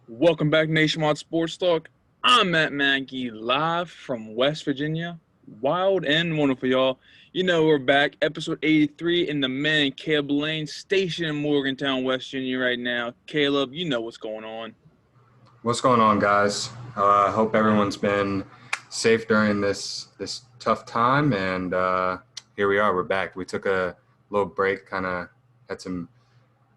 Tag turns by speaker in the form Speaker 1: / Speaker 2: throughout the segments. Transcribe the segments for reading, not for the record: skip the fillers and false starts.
Speaker 1: Welcome back, Nationwide Sports Talk. I'm Matt Mackey, live from West Virginia. Wild and wonderful, y'all. You know we're back, episode 83, in the man Caleb Lane station in Morgantown, West Virginia right now. Caleb, you know what's going on.
Speaker 2: What's going on, guys? Hope everyone's been safe during this tough time, and here we are. We're back. We took a little break, kind of had some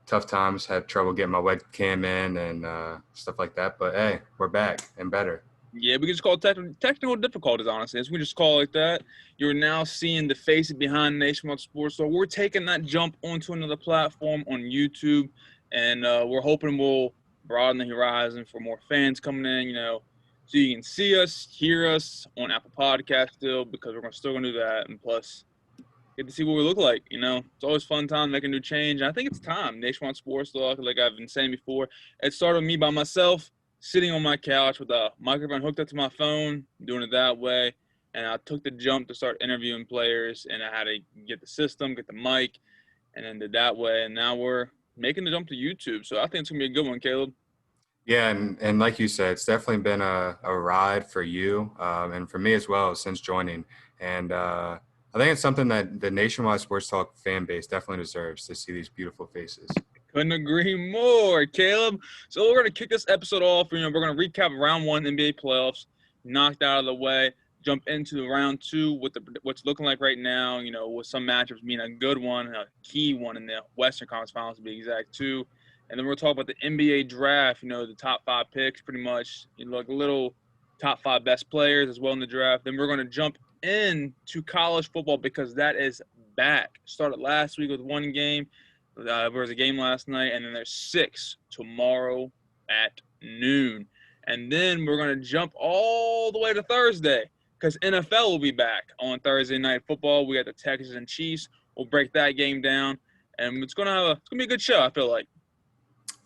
Speaker 2: tough times, had trouble getting my webcam in and stuff like that. But hey, we're back and better.
Speaker 1: Yeah, we can just call it technical difficulties, honestly. We just call it like that. You're now seeing the faces behind Nationwide Sports Talk. We're taking that jump onto another platform on YouTube, and we're hoping we'll broaden the horizon for more fans coming in, so you can see us, hear us on Apple Podcasts still, because we're still going to do that. And plus, get to see what we look like. It's always fun time making a new change. And I think it's time. Nationwide Sports Talk, like I've been saying before, it started with me by myself, sitting on my couch with a microphone hooked up to my phone, doing it that way. And I took the jump to start interviewing players, and I had to get the system, get the mic, and then did that way. And now we're making the jump to YouTube. So I think it's going to be a good one, Caleb.
Speaker 2: Yeah, and like you said, it's definitely been a ride for you and for me as well since joining. And I think it's something that the Nationwide Sports Talk fan base definitely deserves to see these beautiful faces.
Speaker 1: Couldn't agree more, Caleb. So we're going to kick this episode off. We're going to recap round one NBA playoffs, knocked out of the way, jump into round two with what's looking like right now, with some matchups being a good one, a key one in the Western Conference Finals to be exact, too. And then we'll talk about the NBA draft, the top five picks pretty much, like little top five best players as well in the draft. Then we're going to jump into college football because that is back. Started last week with one game. There was a game last night, and then there's 6 tomorrow at noon. And then we're going to jump all the way to Thursday because NFL will be back on Thursday Night Football. We got the Texans and Chiefs. We'll break that game down, and it's gonna be a good show, I feel like.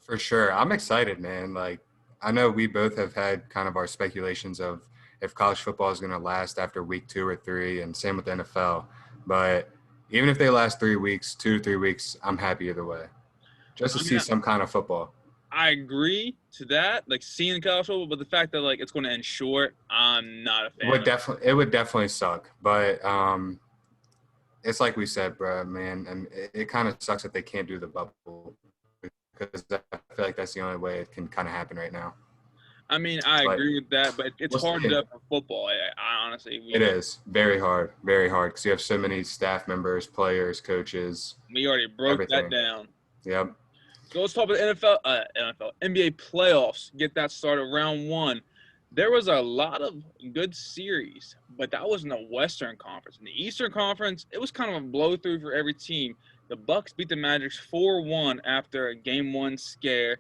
Speaker 2: For sure. I'm excited, man. Like, I know we both have had kind of our speculations of if college football is going to last after week 2 or 3, and same with the NFL. But even if they last 3 weeks, 2 to 3 weeks, I'm happy either way. Just to
Speaker 1: I mean,
Speaker 2: see some kind of football.
Speaker 1: I agree to that, like seeing college football, but the fact that it's going to end short, I'm not a fan of.
Speaker 2: It would definitely suck. But it's like we said, bro, man, and it kind of sucks that they can't do the bubble because I feel like that's the only way it can kind of happen right now.
Speaker 1: I mean, I
Speaker 2: But
Speaker 1: agree with that, but it's
Speaker 2: we'll
Speaker 1: hard to
Speaker 2: see.
Speaker 1: do for football. I honestly,
Speaker 2: It is very hard, because you have so many staff members, players, coaches,
Speaker 1: we already broke that
Speaker 2: everything.
Speaker 1: down.
Speaker 2: Yep.
Speaker 1: So let's talk about the NBA playoffs. Get that started. Round one. There was a lot of good series, but that was in the Western Conference. In the Eastern Conference, it was kind of a blow through for every team. The Bucks beat the Magic 4-1 after a Game 1 scare.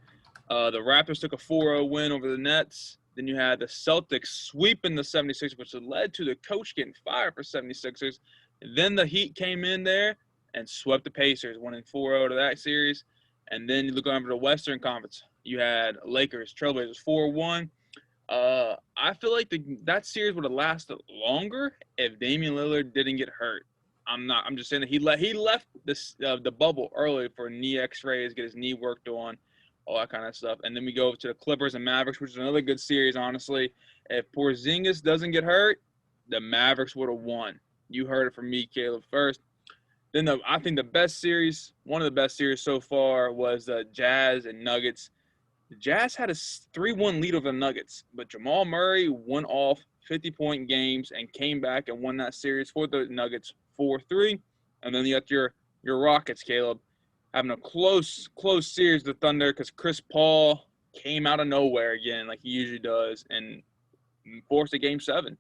Speaker 1: The Raptors took a 4-0 win over the Nets. Then you had the Celtics sweeping the 76ers, which led to the coach getting fired for 76ers. And then the Heat came in there and swept the Pacers, winning 4-0 to that series. And then you look over the Western Conference. You had Lakers, Trailblazers 4-1. I feel like that series would have lasted longer if Damian Lillard didn't get hurt. I'm just saying that he left the bubble early for knee X-rays, get his knee worked on, all that kind of stuff. And then we go to the Clippers and Mavericks, which is another good series, honestly. If Porzingis doesn't get hurt, the Mavericks would have won. You heard it from me, Caleb, first. Then I think the best series, one of the best series so far, was the Jazz and Nuggets. The Jazz had a 3-1 lead over the Nuggets, but Jamal Murray went off 50-point games and came back and won that series for the Nuggets 4-3. And then you got your Rockets, Caleb, having a close series with the Thunder because Chris Paul came out of nowhere again like he usually does and forced a Game 7.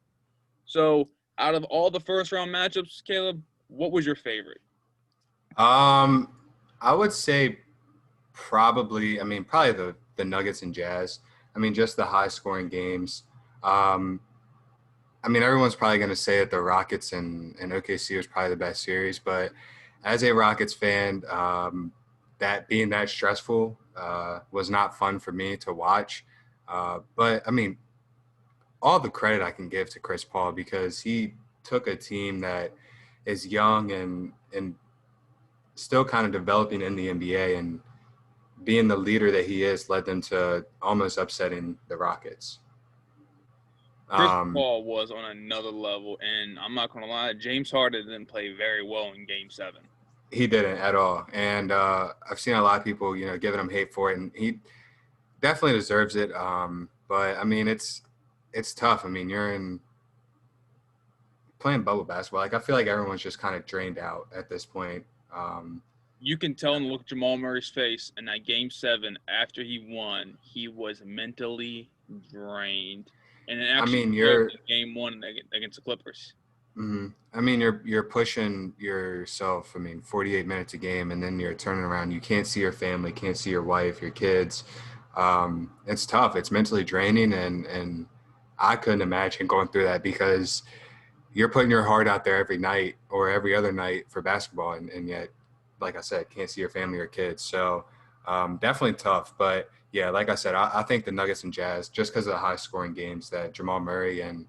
Speaker 1: So out of all the first-round matchups, Caleb, what was your favorite?
Speaker 2: I would say probably the Nuggets and Jazz. I mean, just the high scoring games. Um, I mean, everyone's probably going to say that the Rockets and OKC was probably the best series, but as a Rockets fan, that being that stressful was not fun for me to watch. But I mean, all the credit I can give to Chris Paul because he took a team that is young and still kind of developing in the NBA and being the leader that he is led them to almost upsetting the Rockets.
Speaker 1: Chris Paul was on another level, and I'm not gonna lie, James Harden didn't play very well in Game 7.
Speaker 2: He didn't at all, and I've seen a lot of people, giving him hate for it, and he definitely deserves it. But I mean, it's tough. I mean, you're playing bubble basketball. Like I feel like everyone's just kind of drained out at this point.
Speaker 1: You can tell and look at Jamal Murray's face in that Game 7 after he won. He was mentally drained, and it
Speaker 2: I
Speaker 1: actually
Speaker 2: mean,
Speaker 1: showed in Game 1 against the Clippers.
Speaker 2: I mean, you're pushing yourself. I mean, 48 minutes a game, and then you're turning around. You can't see your family, can't see your wife, your kids. It's tough. It's mentally draining, and I couldn't imagine going through that because you're putting your heart out there every night or every other night for basketball, and yet, like I said, can't see your family or kids. So definitely tough. But yeah, like I said, I think the Nuggets and Jazz, just because of the high scoring games that Jamal Murray and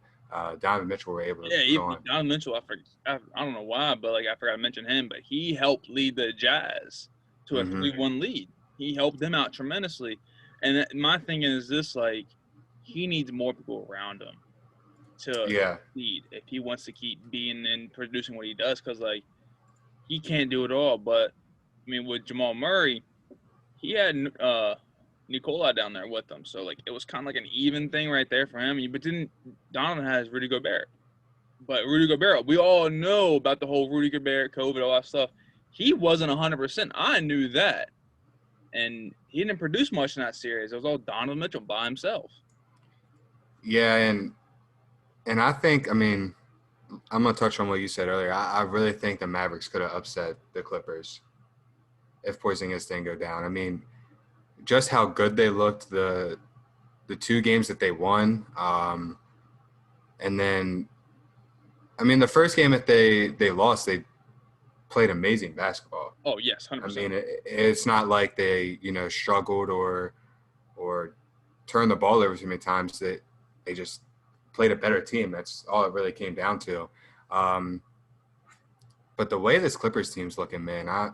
Speaker 2: Donovan Mitchell were able to put on.
Speaker 1: Donovan Mitchell, I don't know why, but I forgot to mention him, but he helped lead the Jazz to a 3-1 lead. He helped them out tremendously. And my thing is this, he needs more people around him to lead if he wants to keep being and producing what he does, because he can't do it all. But I mean, with Jamal Murray, he had Nikola down there with him, so it was kind of like an even thing right there for him. But then Donovan has Rudy Gobert, but Rudy Gobert, we all know about the whole Rudy Gobert, COVID, all that stuff. He wasn't 100%. I knew that, and he didn't produce much in that series. It was all Donovan Mitchell by himself.
Speaker 2: Yeah, and I think, I mean, I'm going to touch on what you said earlier. I really think the Mavericks could have upset the Clippers if Porzingis didn't go down. I mean, just how good they looked, the 2 games that they won. And then, I mean, the first game that they lost, they played amazing basketball.
Speaker 1: Oh, yes, 100%.
Speaker 2: I mean, it's not like they, struggled or turned the ball over too many times. That they just played a better team. That's all it really came down to. But the way this Clippers team's looking, man, I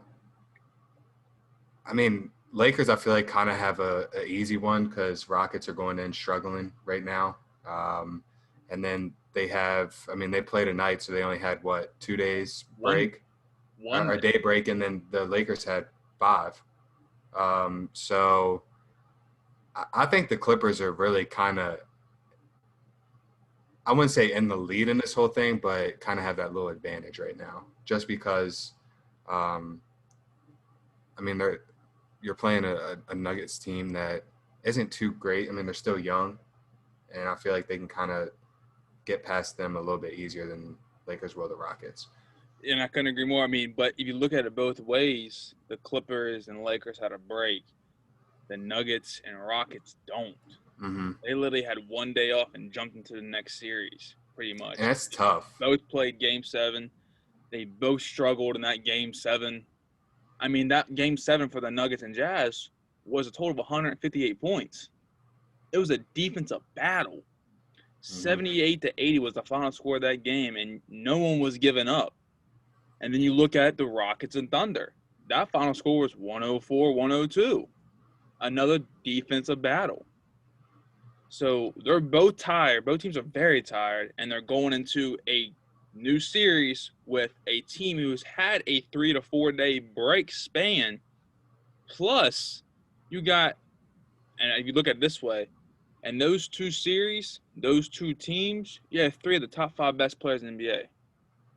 Speaker 2: mean, Lakers, I feel like kind of have a easy one because Rockets are going in struggling right now. And then they played tonight, so they only had 2 days break, or a day break, and then the Lakers had 5. So I think the Clippers are really kind of, I wouldn't say in the lead in this whole thing, but kind of have that little advantage right now, just because, I mean, you're playing a Nuggets team that isn't too great. I mean, they're still young, and I feel like they can kind of get past them a little bit easier than Lakers will the Rockets.
Speaker 1: And I couldn't agree more. I mean, but if you look at it both ways, the Clippers and Lakers had a break. The Nuggets and Rockets don't.
Speaker 2: Mm-hmm.
Speaker 1: They literally had 1 day off and jumped into the next series, pretty much.
Speaker 2: And that's tough.
Speaker 1: Both played Game 7. They both struggled in that Game 7. I mean, that Game 7 for the Nuggets and Jazz was a total of 158 points. It was a defensive battle. 78-80 was the final score of that game, and no one was giving up. And then you look at the Rockets and Thunder. That final score was 104-102. Another defensive battle. So they're both tired. Both teams are very tired, and they're going into a new series with a team who's had a 3 to 4 day break span. Plus, you got, and if you look at it this way, and those 2 series, those 2 teams, you have 3 of the top 5 best players in the NBA.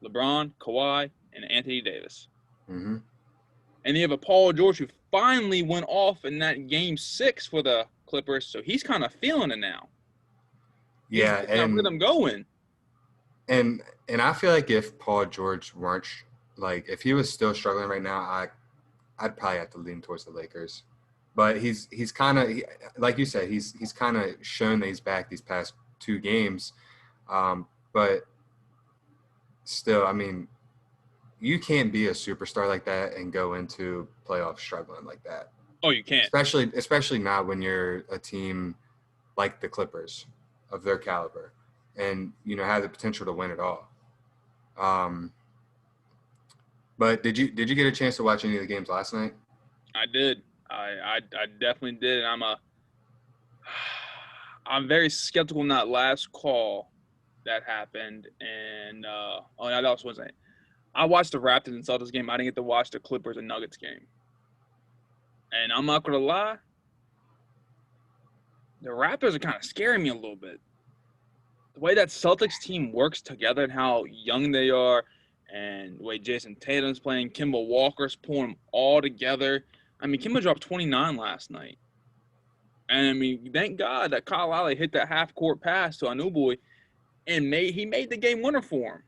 Speaker 1: LeBron, Kawhi, and Anthony Davis.
Speaker 2: Mm-hmm.
Speaker 1: And you have a Paul George who finally went off in that Game 6 for the Clippers, so he's kind of feeling it now.
Speaker 2: Yeah,
Speaker 1: he's and rhythm going.
Speaker 2: And I feel like if Paul George weren't if he was still struggling right now, I'd probably have to lean towards the Lakers. But he's kind of, like you said, he's kind of shown that he's back these past 2 games. But still, I mean, you can't be a superstar like that and go into playoffs struggling like that.
Speaker 1: Oh, you can't.
Speaker 2: Especially not when you're a team like the Clippers of their caliber and, have the potential to win it all. But did you get a chance to watch any of the games last night?
Speaker 1: I did. I definitely did. And I'm very skeptical in that last call that happened. And oh, no, that was wasn't. I watched the Raptors and Celtics game. I didn't get to watch the Clippers and Nuggets game. And I'm not gonna lie, the Raptors are kind of scaring me a little bit. The way that Celtics team works together and how young they are, and the way Jason Tatum's playing, Kemba Walker's pulling them all together. I mean, Kemba dropped 29 last night. And I mean, thank God that Kyle Lowry hit that half-court pass to Anunoby, and he made the game winner for him.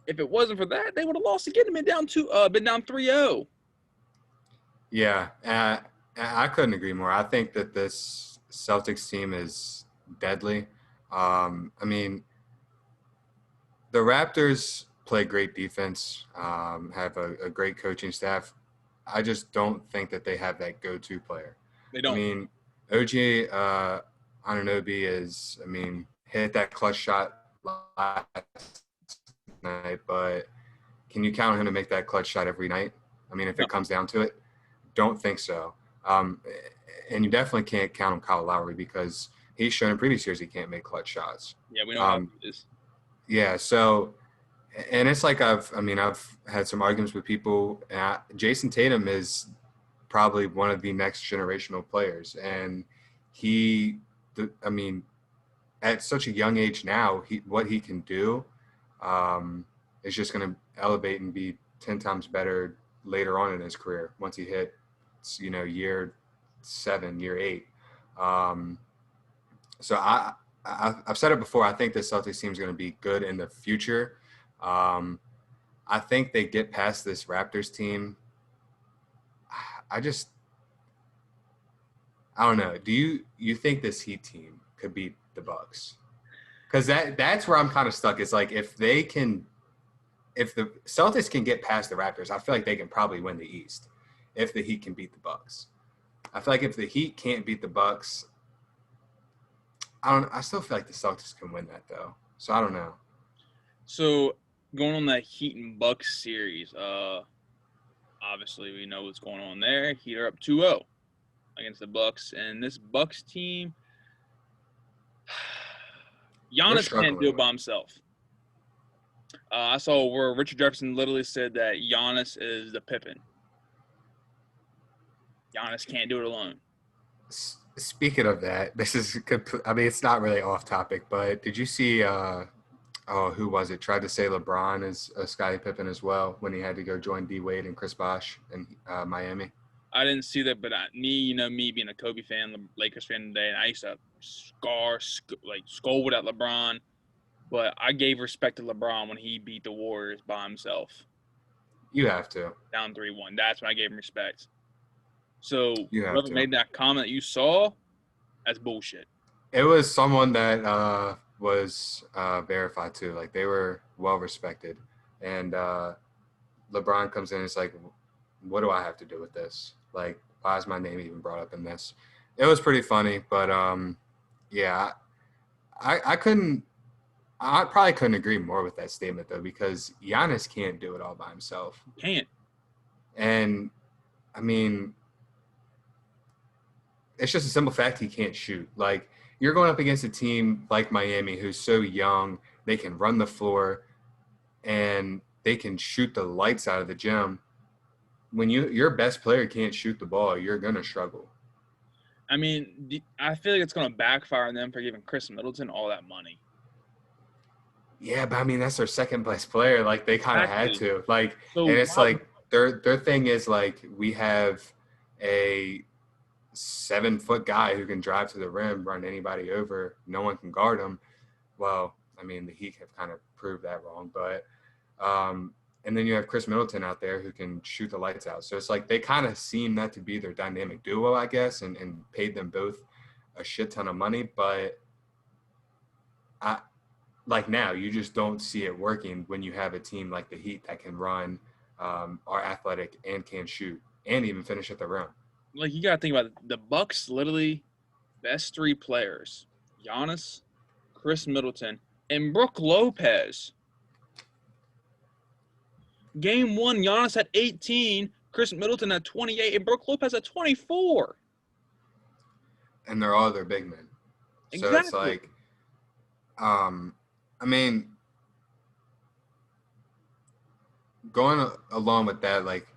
Speaker 1: If it wasn't for that, they would have lost again and been down 3-0.
Speaker 2: Yeah, I couldn't agree more. I think that this Celtics team is deadly. I mean, the Raptors play great defense, have a great coaching staff. I just don't think that they have that go-to player.
Speaker 1: They
Speaker 2: I
Speaker 1: don't.
Speaker 2: mean, OG Anunoby hit that clutch shot last night, but can you count on him to make that clutch shot every night? I mean, if it comes down to it, don't think so. And you definitely can't count on Kyle Lowry because he's shown in previous years he can't make clutch shots.
Speaker 1: Yeah, we know how it is.
Speaker 2: Yeah, so and it's like I've had some arguments with people. Jason Tatum is probably one of the next generational players, and at such a young age now, what he can do is just going to elevate and be 10 times better later on in his career once he hits, year 7, year 8. So I've said it before. I think this Celtics team is going to be good in the future. I think they get past this Raptors team. I don't know. Do you think this Heat team could beat the Bucks? Because that's where I'm kind of stuck. It's like if the Celtics can get past the Raptors, I feel like they can probably win the East. If the Heat can beat the Bucks, I feel like if the Heat can't beat the Bucks, I still feel like the Celtics can win that though. So I don't know.
Speaker 1: So going on that Heat and Bucks series, obviously we know what's going on there. Heat are up 2-0 against the Bucks, and this Bucks team, Giannis can't do it by himself. I saw where Richard Jefferson literally said that Giannis is the Pippen. Giannis can't do it alone.
Speaker 2: Speaking of that, it's not really off topic, but did you see, who was it? Tried to say LeBron is a Scottie Pippen as well when he had to go join D Wade and Chris Bosh in Miami.
Speaker 1: I didn't see that, but me being a Kobe fan, Lakers fan today, and I used to scold at LeBron, but I gave respect to LeBron when he beat the Warriors by himself.
Speaker 2: You have to.
Speaker 1: Down 3-1. That's when I gave him respect. So whoever made that comment that you saw, that's bullshit.
Speaker 2: It was someone that was verified too. Like they were well respected, and LeBron comes in and it's like, what do I have to do with this? Like, why is my name even brought up in this? It was pretty funny, but yeah, I probably couldn't agree more with that statement though, because Giannis can't do it all by himself.
Speaker 1: Can't.
Speaker 2: And I mean, it's just a simple fact he can't shoot. Like, you're going up against a team like Miami who's so young, they can run the floor and they can shoot the lights out of the gym. When your best player can't shoot the ball, you're going to struggle.
Speaker 1: I mean, I feel like it's going to backfire on them for giving Chris Middleton all that money.
Speaker 2: Yeah, but I mean, that's their second best player. Like, they kind of had to. Like,
Speaker 1: so
Speaker 2: and it's like their thing is like, we have a 7-foot guy who can drive to the rim, run anybody over. No one can guard him. Well, I mean, the Heat have kind of proved that wrong, but and then you have Chris Middleton out there who can shoot the lights out. So it's like they kind of seem that to be their dynamic duo, I guess, and paid them both a shit ton of money. But now you just don't see it working when you have a team like the Heat that can run, are athletic, and can shoot, and even finish at the rim.
Speaker 1: Like, you got to think about it. The Bucks literally best 3 players, Giannis, Chris Middleton, and Brook Lopez. Game 1, Giannis had 18. Chris Middleton at 28, and Brook Lopez at 24.
Speaker 2: And they're all their big men. So it's
Speaker 1: Exactly.
Speaker 2: like, I mean, going along with that, like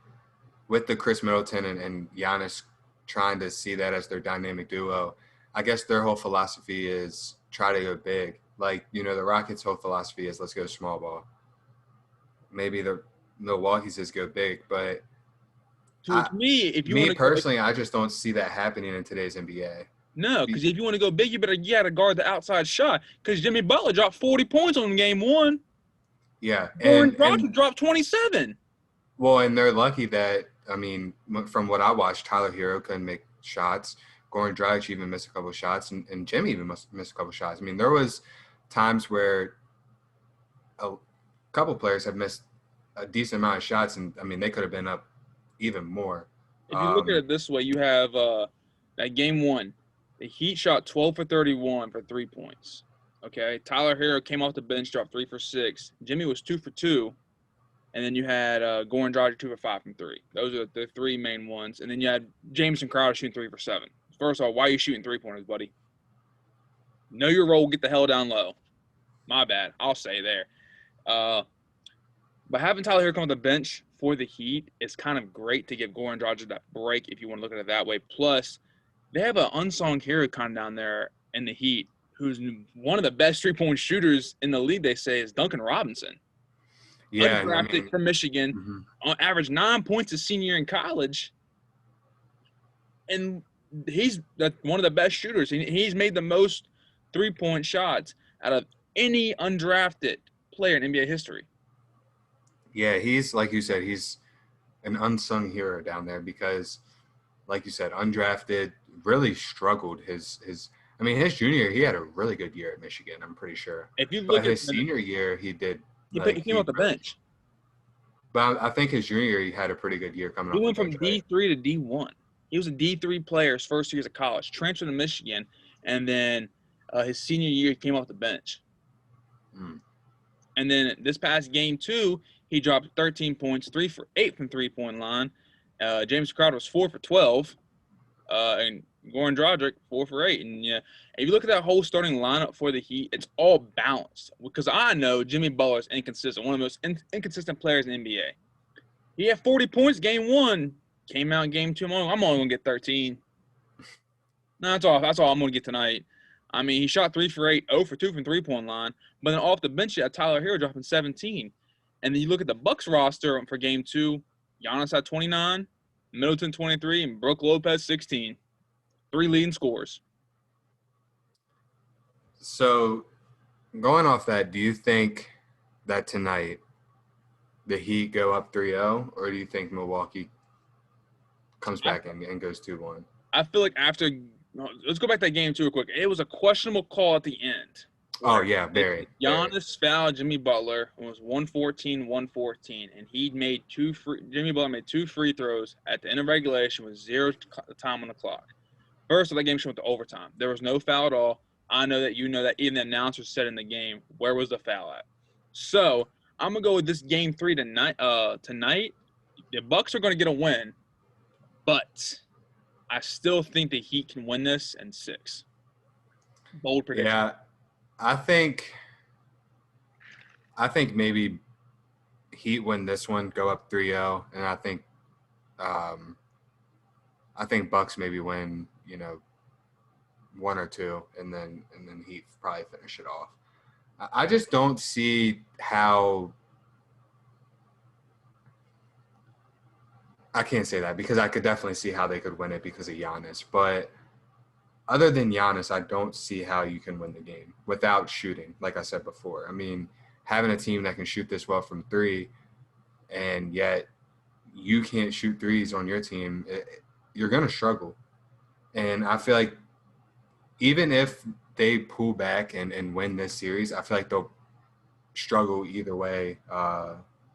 Speaker 2: with the Chris Middleton and Giannis trying to see that as their dynamic duo, I guess their whole philosophy is try to go big. Like, the Rockets' whole philosophy is let's go small ball. Maybe the Milwaukee's is go big, but
Speaker 1: To me, if you want
Speaker 2: me
Speaker 1: to go big,
Speaker 2: personally, I just don't see that happening in today's NBA.
Speaker 1: no, because if you want to go big, you gotta guard the outside shot. Because Jimmy Butler dropped 40 points on game one.
Speaker 2: Yeah,
Speaker 1: Goran
Speaker 2: and
Speaker 1: Dragic dropped 27.
Speaker 2: well, and they're lucky that, from what I watched, Tyler Hero couldn't make shots. Goran Dragic even missed a couple of shots, and Jimmy even missed a couple of shots. I mean, there was times where a couple players have missed a decent amount of shots, and they could have been up even more.
Speaker 1: If you look at it this way, you have that game one, the Heat shot 12 for 31 for 3 points. Okay, Tyler Hero came off the bench, dropped 3 for 6. Jimmy was 2 for 2. And then you had Goran Dragic 2 for 5 from 3. Those are the three main ones. And then you had Jameson Crowder shooting 3 for 7. First of all, why are you shooting 3-pointers, buddy? Know your role. Get the hell down low. My bad. I'll say there. But having Tyler Hero come on the bench for the Heat is kind of great to give Goran Dragic that break if you want to look at it that way. Plus, they have an unsung hero kind of down there in the Heat who's one of the best 3-point shooters in the league, they say, is Duncan Robinson.
Speaker 2: Yeah,
Speaker 1: Undrafted from Michigan, on average 9 points his senior year in college, and he's one of the best shooters. He's made the most 3-point shots out of any undrafted player in NBA history.
Speaker 2: Yeah, he's, like you said, he's an unsung hero down there because, like you said, undrafted, really struggled. His junior year, he had a really good year at Michigan, I'm pretty sure.
Speaker 1: If you
Speaker 2: But
Speaker 1: look at
Speaker 2: his senior year, he did.
Speaker 1: he came off the bench.
Speaker 2: But I think his junior year, he had a pretty good year coming off
Speaker 1: He
Speaker 2: the
Speaker 1: went from
Speaker 2: bench, right?
Speaker 1: D3 to D1. He was a D3 player his first years of college, transferred to Michigan, and then his senior year he came off the bench. And then this past game 2, he dropped 13 points, 3 for 8 from 3-point line. James Crowder was 4 for 12, and Goran Dragic 4 for 8. And yeah, if you look at that whole starting lineup for the Heat, it's all balanced. Because I know Jimmy Butler is inconsistent, one of the most inconsistent players in the NBA. He had 40 points game 1, came out in game 2. I'm only gonna get 13. No, that's all I'm gonna get tonight. I mean, he shot 3 for 8, 0 for 2 from 3-point line. But then off the bench, you had Tyler Hero dropping 17. And then you look at the Bucks roster for game 2, Giannis had 29, Middleton 23, and Brook Lopez 16. 3 leading scorers.
Speaker 2: So, going off that, do you think that tonight the Heat go up 3-0, or do you think Milwaukee comes back and goes 2-1?
Speaker 1: I feel like let's go back to that game 2 real quick. It was a questionable call at the end.
Speaker 2: Oh, yeah, very.
Speaker 1: Giannis fouled Jimmy Butler. It was 114, and Jimmy Butler made 2 free throws at the end of regulation with 0 time on the clock. First of the game went to overtime. There was no foul at all. I know that you know that. Even the announcer said in the game, where was the foul at? So I'm gonna go with this game 3 tonight. The Bucks are gonna get a win, but I still think the Heat can win this in 6. Bold prediction.
Speaker 2: Yeah, I think maybe Heat win this one, go up 3-0, and I think Bucks maybe win, 1 or 2, and then Heat probably finish it off. I just don't see how. I can't say that because I could definitely see how they could win it because of Giannis. But other than Giannis, I don't see how you can win the game without shooting, like I said before. I mean, having a team that can shoot this well from 3 and yet you can't shoot threes on your team, you're going to struggle. And I feel like even if they pull back and win this series, I feel like they'll struggle either way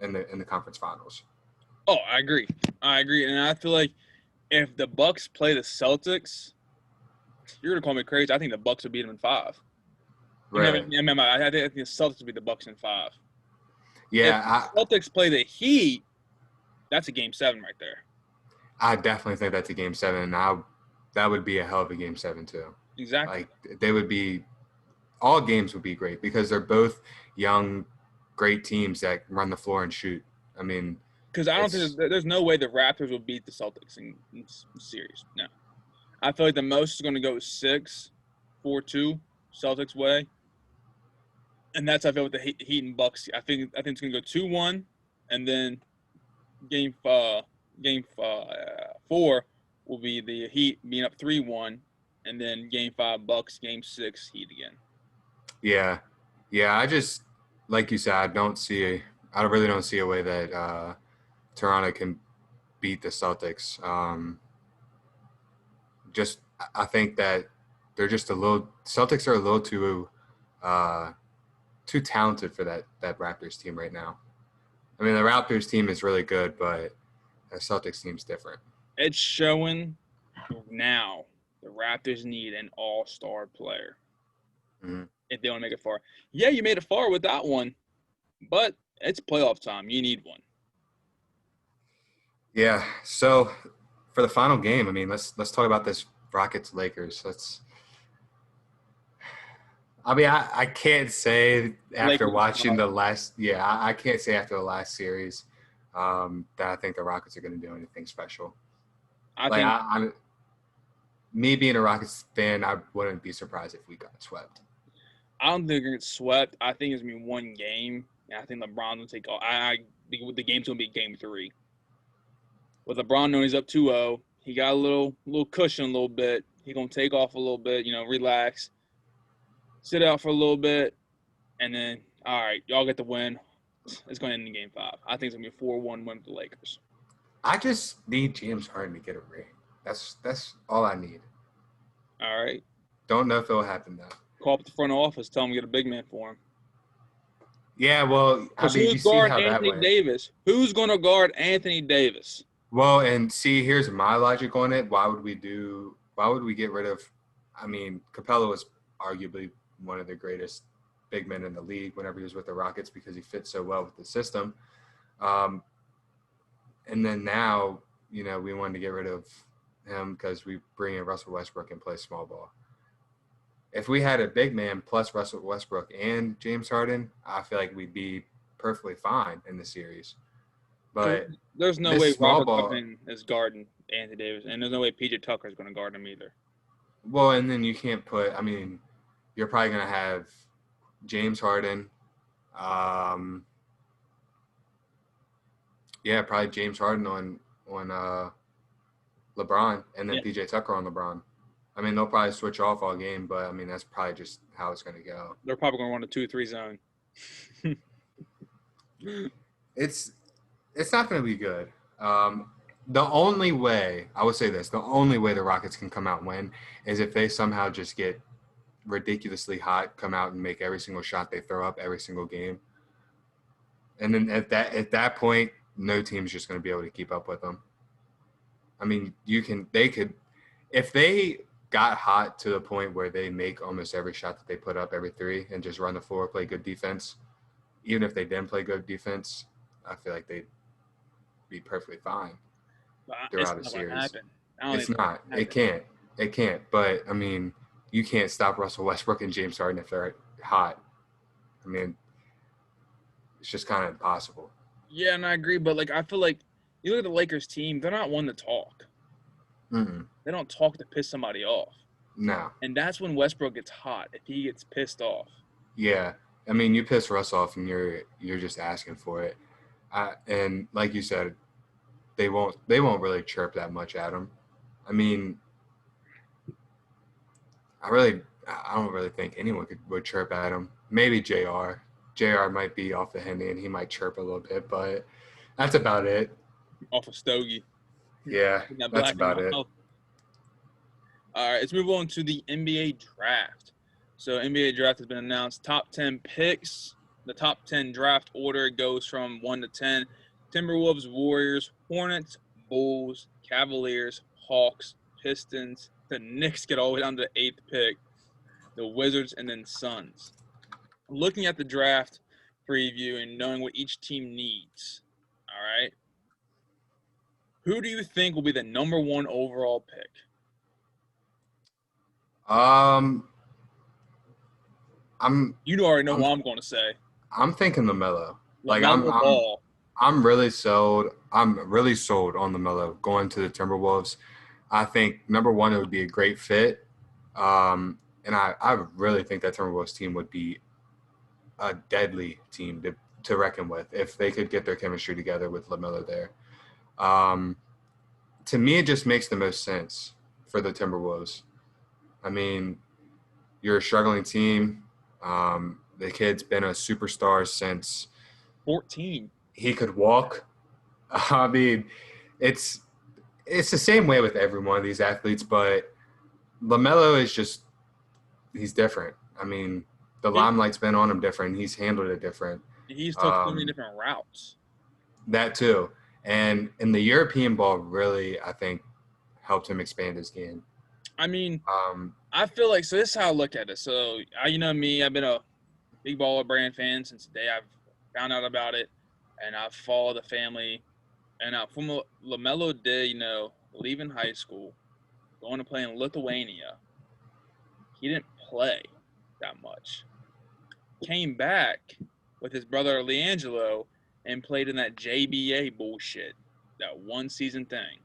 Speaker 2: in the conference finals.
Speaker 1: Oh, I agree. And I feel like if the Bucks play the Celtics, you're gonna call me crazy. I think the Bucks would beat them in 5.
Speaker 2: Right.
Speaker 1: I think the Celtics would beat the Bucks in 5.
Speaker 2: Yeah.
Speaker 1: If the Celtics play the Heat, that's a game 7 right there.
Speaker 2: I definitely think that's a game 7, and that would be a hell of a game 7 too.
Speaker 1: Exactly.
Speaker 2: Like they would be all games would be great because they're both young, great teams that run the floor and shoot. I mean,
Speaker 1: Because I don't think
Speaker 2: it's
Speaker 1: there's no way the Raptors will beat the Celtics in series. No. I feel like the most is going to go 6-4-2 Celtics way. And that's how I feel with the Heat and Bucks. I think it's going to go 2-1, and then game 4 will be the Heat being up 3-1, and then game 5 Bucks, game 6 Heat again.
Speaker 2: yeah, yeah. I just like you said, I really don't see a way that Toronto can beat the Celtics. Just I think that they're just a little Celtics are a little uh, too talented for that Raptors team right now. I mean, the Raptors team is really good, but the Celtics team's different.
Speaker 1: It's showing now the Raptors need an all-star player
Speaker 2: Mm-hmm.
Speaker 1: if they want to make it far. Yeah, you made it far with that one, but it's playoff time. You need one.
Speaker 2: Yeah. So for the final game, I mean, let's talk about this Rockets Lakers. I mean, I can't say after
Speaker 1: Lakers,
Speaker 2: watching the last, yeah, I can't say after the last series that I think the Rockets are going to do anything special.
Speaker 1: I
Speaker 2: Like,
Speaker 1: think
Speaker 2: me being a Rockets fan, I wouldn't be surprised if we got swept.
Speaker 1: I don't think they're gonna get swept. I think it's gonna be one game, and I think LeBron will take all. I think the game's gonna be game 3. With LeBron knowing he's up 2-0, he got a little cushion a little bit. He's gonna take off a little bit, relax, sit out for a little bit, and then all right, y'all get the win. It's gonna end in game 5. I think it's gonna be a 4-1 win for the Lakers.
Speaker 2: I just need James Harden to get a ring. That's all I need.
Speaker 1: All right.
Speaker 2: Don't know if it'll happen though.
Speaker 1: Call up the front office, tell him to get a big man for him.
Speaker 2: Yeah, well, I
Speaker 1: Because
Speaker 2: mean, you
Speaker 1: who's
Speaker 2: see
Speaker 1: guard
Speaker 2: how that
Speaker 1: Anthony
Speaker 2: went.
Speaker 1: Davis? Who's gonna guard Anthony Davis?
Speaker 2: Well, and see, here's my logic on it. Why would we get rid of, I mean, Capella was arguably one of the greatest big men in the league whenever he was with the Rockets because he fits so well with the system. And then now, we wanted to get rid of him because we bring in Russell Westbrook and play small ball. If we had a big man plus Russell Westbrook and James Harden, I feel like we'd be perfectly fine in the series. But
Speaker 1: there's no
Speaker 2: this
Speaker 1: way
Speaker 2: small
Speaker 1: Robert
Speaker 2: ball,
Speaker 1: Covington is guarding Anthony Davis, and there's no way PJ Tucker is going to guard him either.
Speaker 2: well, and then you can't put. I mean, you're probably gonna have James Harden. Yeah, probably James Harden on LeBron, and then
Speaker 1: Yeah.
Speaker 2: PJ Tucker on LeBron. I mean, they'll probably switch off all game, but I mean that's probably just how it's gonna go.
Speaker 1: They're probably going to run a 2-3 zone.
Speaker 2: It's not gonna be good. The only way I would say this, the only way the Rockets can come out and win is if they somehow just get ridiculously hot, come out and make every single shot they throw up every single game. And then at that point, no team's just going to be able to keep up with them. I mean, they could, if they got hot to the point where they make almost every shot that they put up, every 3, and just run the floor, play good defense, even if they didn't play good defense, I feel like they'd be perfectly fine throughout a series. It's not. It can't. It can't. But, I mean, you can't stop Russell Westbrook and James Harden if they're hot. I mean, it's just kind of impossible.
Speaker 1: Yeah, and I agree. But, I feel like you look at the Lakers team, they're not one to talk.
Speaker 2: Mm-hmm.
Speaker 1: They don't talk to piss somebody off.
Speaker 2: No.
Speaker 1: And that's when Westbrook gets hot, if he gets pissed off.
Speaker 2: Yeah. I mean, you piss Russ off and you're just asking for it. And like you said, they won't really chirp that much at him. I mean, I don't really think anyone would chirp at him. Maybe JR. JR might be off the Henny and he might chirp a little bit, but that's about it.
Speaker 1: Off a stogie.
Speaker 2: Yeah, that's about it.
Speaker 1: All right, let's move on to the NBA draft. So NBA draft has been announced. Top 10 picks. The top 10 draft order goes from 1 to 10. Timberwolves, Warriors, Hornets, Bulls, Cavaliers, Hawks, Pistons. The Knicks get all the way down to the 8th pick. The Wizards, and then Suns. Looking at the draft preview and knowing what each team needs. All right. Who do you think will be the number one overall pick?
Speaker 2: Um, I'm
Speaker 1: You already know
Speaker 2: I'm
Speaker 1: who I'm going to say.
Speaker 2: I'm thinking LaMelo. Like
Speaker 1: LaMelo Ball.
Speaker 2: I'm really sold. I'm really sold on LaMelo going to the Timberwolves. I think number one, it would be a great fit. And I really think that Timberwolves team would be a deadly team to reckon with if they could get their chemistry together with LaMelo there. Um, to me, it just makes the most sense for the Timberwolves. I mean, you're a struggling team. The kid's been a superstar since
Speaker 1: 14.
Speaker 2: he could walk. I mean, it's it's the same way with every one of these athletes, but LaMelo is just he's different. I mean, the
Speaker 1: He,
Speaker 2: limelight's been on him different. He's handled it different.
Speaker 1: he's took so many
Speaker 2: Um,
Speaker 1: different routes.
Speaker 2: that too, and the European ball really, I think, helped him expand his game.
Speaker 1: I mean,
Speaker 2: Um,
Speaker 1: I feel like, so this is how I look at it. So, you know me, I've been a big baller brand fan since the day I've found out about it, and I've followed the family. And from LaMelo did, leaving high school, going to play in Lithuania, he didn't play that much. Came back with his brother Leangelo and played in that JBA bullshit, that one season thing.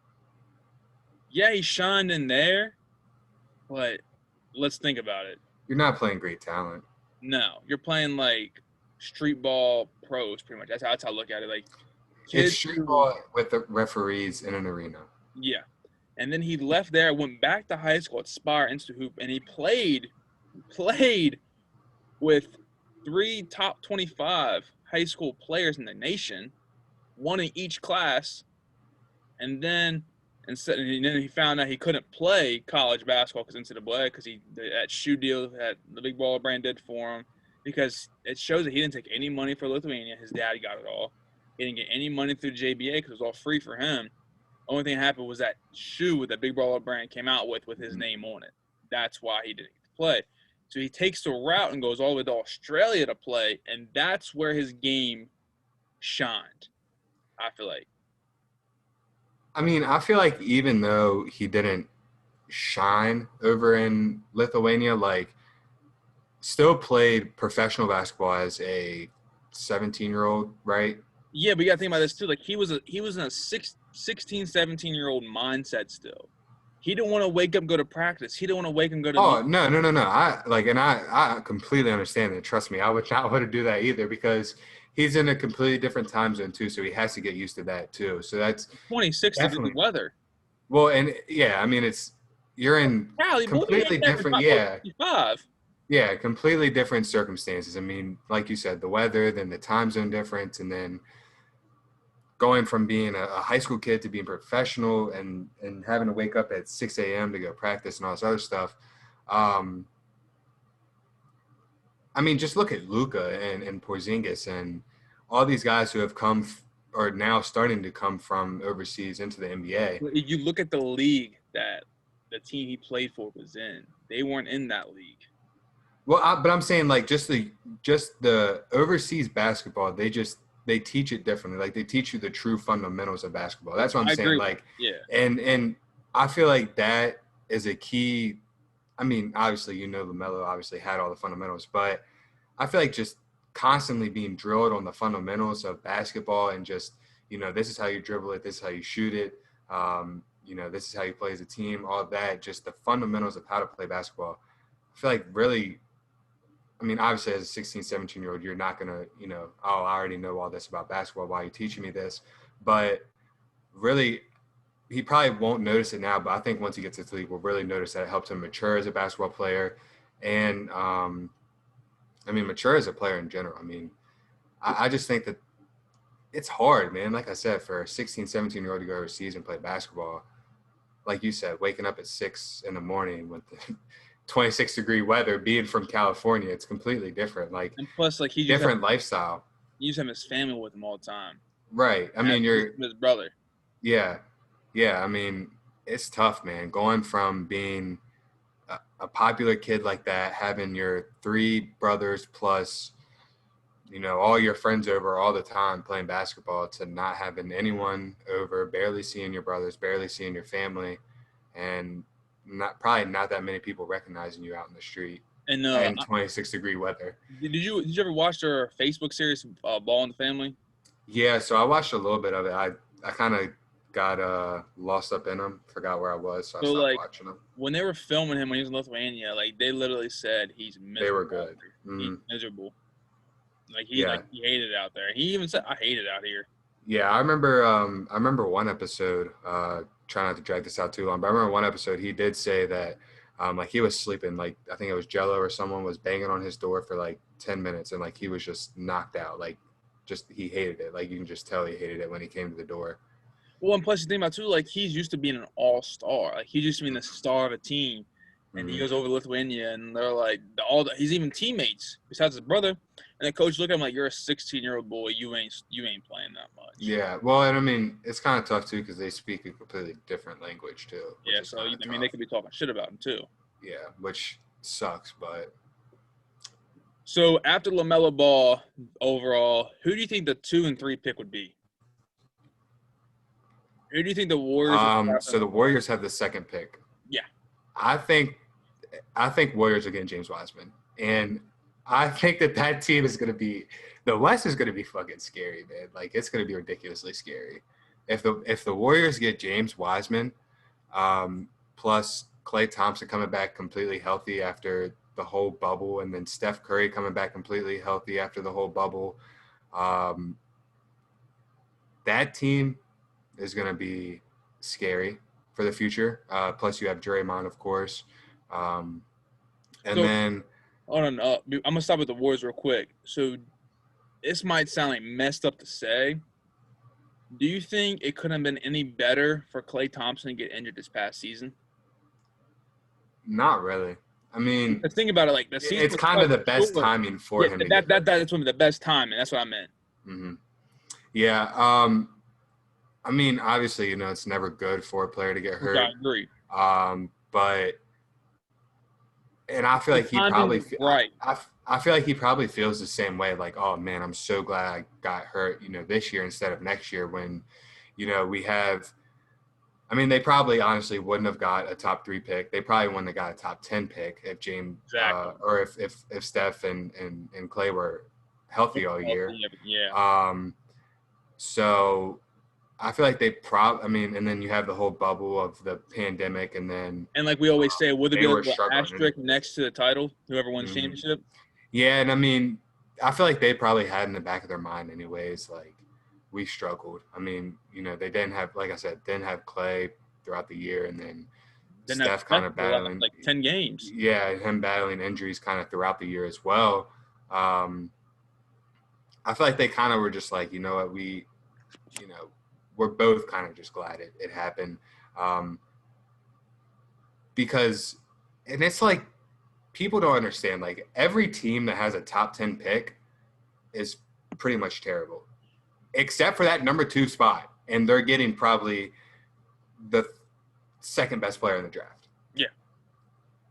Speaker 1: Yeah, he shined in there, but let's think about it.
Speaker 2: you're not playing great talent.
Speaker 1: No, you're playing like street ball pros, pretty much. That's how I look at it. Like
Speaker 2: It's
Speaker 1: kids
Speaker 2: street
Speaker 1: who,
Speaker 2: ball with the referees in an arena.
Speaker 1: yeah. And then he left there, went back to high school at Spire Institute Hoop, and he played with 3 top 25 high school players in the nation, one in each class. And then he found out he couldn't play college basketball because NCAA because that shoe deal that the big baller brand did for him, because it shows that he didn't take any money for Lithuania. His dad got it all. He didn't get any money through JBA because it was all free for him. Only thing that happened was that shoe that big baller brand came out with his name on it. That's why he didn't get to play. So he takes the route and goes all the way to Australia to play, and that's where his game shined, I feel like.
Speaker 2: I mean, I feel like even though he didn't shine over in Lithuania, like still played professional basketball as a 17-year-old, right?
Speaker 1: Yeah, but you got to think about this too. Like he was in a 16, 17-year-old mindset still. He didn't want to wake up, go to practice. He didn't want to wake up, go to
Speaker 2: Oh,
Speaker 1: meet.
Speaker 2: no, no, no, no. I completely understand that. Trust me, I would not want to do that either because he's in a completely different time zone too, so he has to get used to that too. So that's
Speaker 1: 26-degree
Speaker 2: definitely
Speaker 1: weather.
Speaker 2: well, and yeah, I mean you're in
Speaker 1: Cali, boy, we
Speaker 2: completely
Speaker 1: ain't never
Speaker 2: different,
Speaker 1: dropped below
Speaker 2: yeah,
Speaker 1: 55.
Speaker 2: yeah, completely different circumstances. I mean, like you said, the weather, then the time zone difference, and then going from being a high school kid to being professional and having to wake up at 6 a.m. to go practice and all this other stuff. Um, I mean, just look at Luca and Porzingis and all these guys who have come or now starting to come from overseas into the NBA.
Speaker 1: You look at the league that the team he played for was in. They weren't in that league.
Speaker 2: Well, but I'm saying like just the overseas basketball, they teach it differently. Like they teach you the true fundamentals of basketball. That's what I'm
Speaker 1: I
Speaker 2: saying.
Speaker 1: agree with
Speaker 2: Like,
Speaker 1: you. Yeah.
Speaker 2: and I feel like that is a key. I mean, obviously, LaMelo obviously had all the fundamentals, but I feel like just constantly being drilled on the fundamentals of basketball and just, this is how you dribble it, this is how you shoot it, this is how you play as a team, all that, just the fundamentals of how to play basketball. I feel like really, I mean, obviously as a 16, 17-year-old, you're not going to, oh, I already know all this about basketball. Why are you teaching me this? But really, he probably won't notice it now, but I think once he gets to the league, we'll really notice that it helps him mature as a basketball player and, mature as a player in general. I mean, I just think that it's hard, man. Like I said, for a 16, 17-year-old to go overseas and play basketball, like you said, waking up at 6 in the morning with the 26-degree weather, being from California, it's completely different. Like,
Speaker 1: And plus, like
Speaker 2: different lifestyle.
Speaker 1: he used to have his family with him all the time.
Speaker 2: Right. I mean,
Speaker 1: His brother.
Speaker 2: yeah. Yeah. I mean, it's tough, man. Going from being a popular kid like that, having your three brothers plus, all your friends over all the time playing basketball to not having anyone over, barely seeing your brothers, barely seeing your family, and probably not that many people recognizing you out in the street
Speaker 1: And
Speaker 2: in 26-degree weather.
Speaker 1: did you ever watch their Facebook series, Ball in the Family?
Speaker 2: Yeah, so I watched a little bit of it. I kind of got lost up in them, forgot where I was, so I stopped watching them.
Speaker 1: When they were filming him when he was in Lithuania, like they literally said he's miserable.
Speaker 2: They were good.
Speaker 1: He's miserable. Like he hated it out there. He even said, "I hate it out here."
Speaker 2: Yeah, I remember one episode. Try not to drag this out too long, but I remember one episode he did say that like he was sleeping, like I think it was Jello or someone was banging on his door for like 10 minutes, and like he was just knocked out. Like just he hated it. Like you can just tell he hated it when he came to the door.
Speaker 1: Well, and plus you think about too, like he's used to being an all-star. Like he's used to being the star of a team, and he goes over to Lithuania, and they're like he's even teammates besides his brother. And the coach look at him like, "You're a 16-year-old boy. You ain't playing that much."
Speaker 2: Yeah, well, and I mean it's kind of tough too because they speak a completely different language too.
Speaker 1: Yeah, so I mean they could be talking shit about him too.
Speaker 2: Yeah, which sucks, but.
Speaker 1: So after LaMelo Ball, overall, who do you think the 2 and 3 pick would be? Who do you think the Warriors?
Speaker 2: So the Warriors have the second pick.
Speaker 1: Yeah,
Speaker 2: I think Warriors are getting James Wiseman, and I think that team is going to be the West is going to be fucking scary, man. Like it's going to be ridiculously scary. If the Warriors get James Wiseman, plus Klay Thompson coming back completely healthy after the whole bubble, and then Steph Curry coming back completely healthy after the whole bubble, that team is going to be scary for the future. Plus you have Draymond, of course. I'm going
Speaker 1: to stop with the Warriors real quick. So this might sound like messed up to say. Do you think it couldn't have been any better for Klay Thompson to get injured this past season?
Speaker 2: Not really. I mean,
Speaker 1: think about it, like the season.
Speaker 2: It's kind of the best timing for him.
Speaker 1: That's one of the best timing. That's what I meant.
Speaker 2: Mm-hmm. Yeah. I mean, obviously, it's never good for a player to get hurt.
Speaker 1: I agree.
Speaker 2: But I feel like he probably I feel like he probably feels the same way. Like, oh man, I'm so glad I got hurt, this year instead of next year when, we have. I mean, they probably honestly wouldn't have got a top 3 pick. They probably wouldn't have got a top 10 pick if James or if Steph and Klay were healthy all year.
Speaker 1: Yeah.
Speaker 2: So I feel like they and then you have the whole bubble of the pandemic, and
Speaker 1: like we always say, would there be an asterisk next to the title, whoever wins the championship?
Speaker 2: Yeah, and I mean, I feel like they probably had in the back of their mind anyways, like, we struggled. I mean, they didn't have, like I said, Klay throughout the year, and then Steph kind of battling
Speaker 1: like 10 games.
Speaker 2: Yeah, him battling injuries kind of throughout the year as well. I feel like they kind of were just like, you know what, we're both kind of just glad it happened. Because, and it's like, people don't understand, like, every team that has a top 10 pick is pretty much terrible. Except for that number 2 spot, and they're getting probably the second best player in the draft.
Speaker 1: Yeah,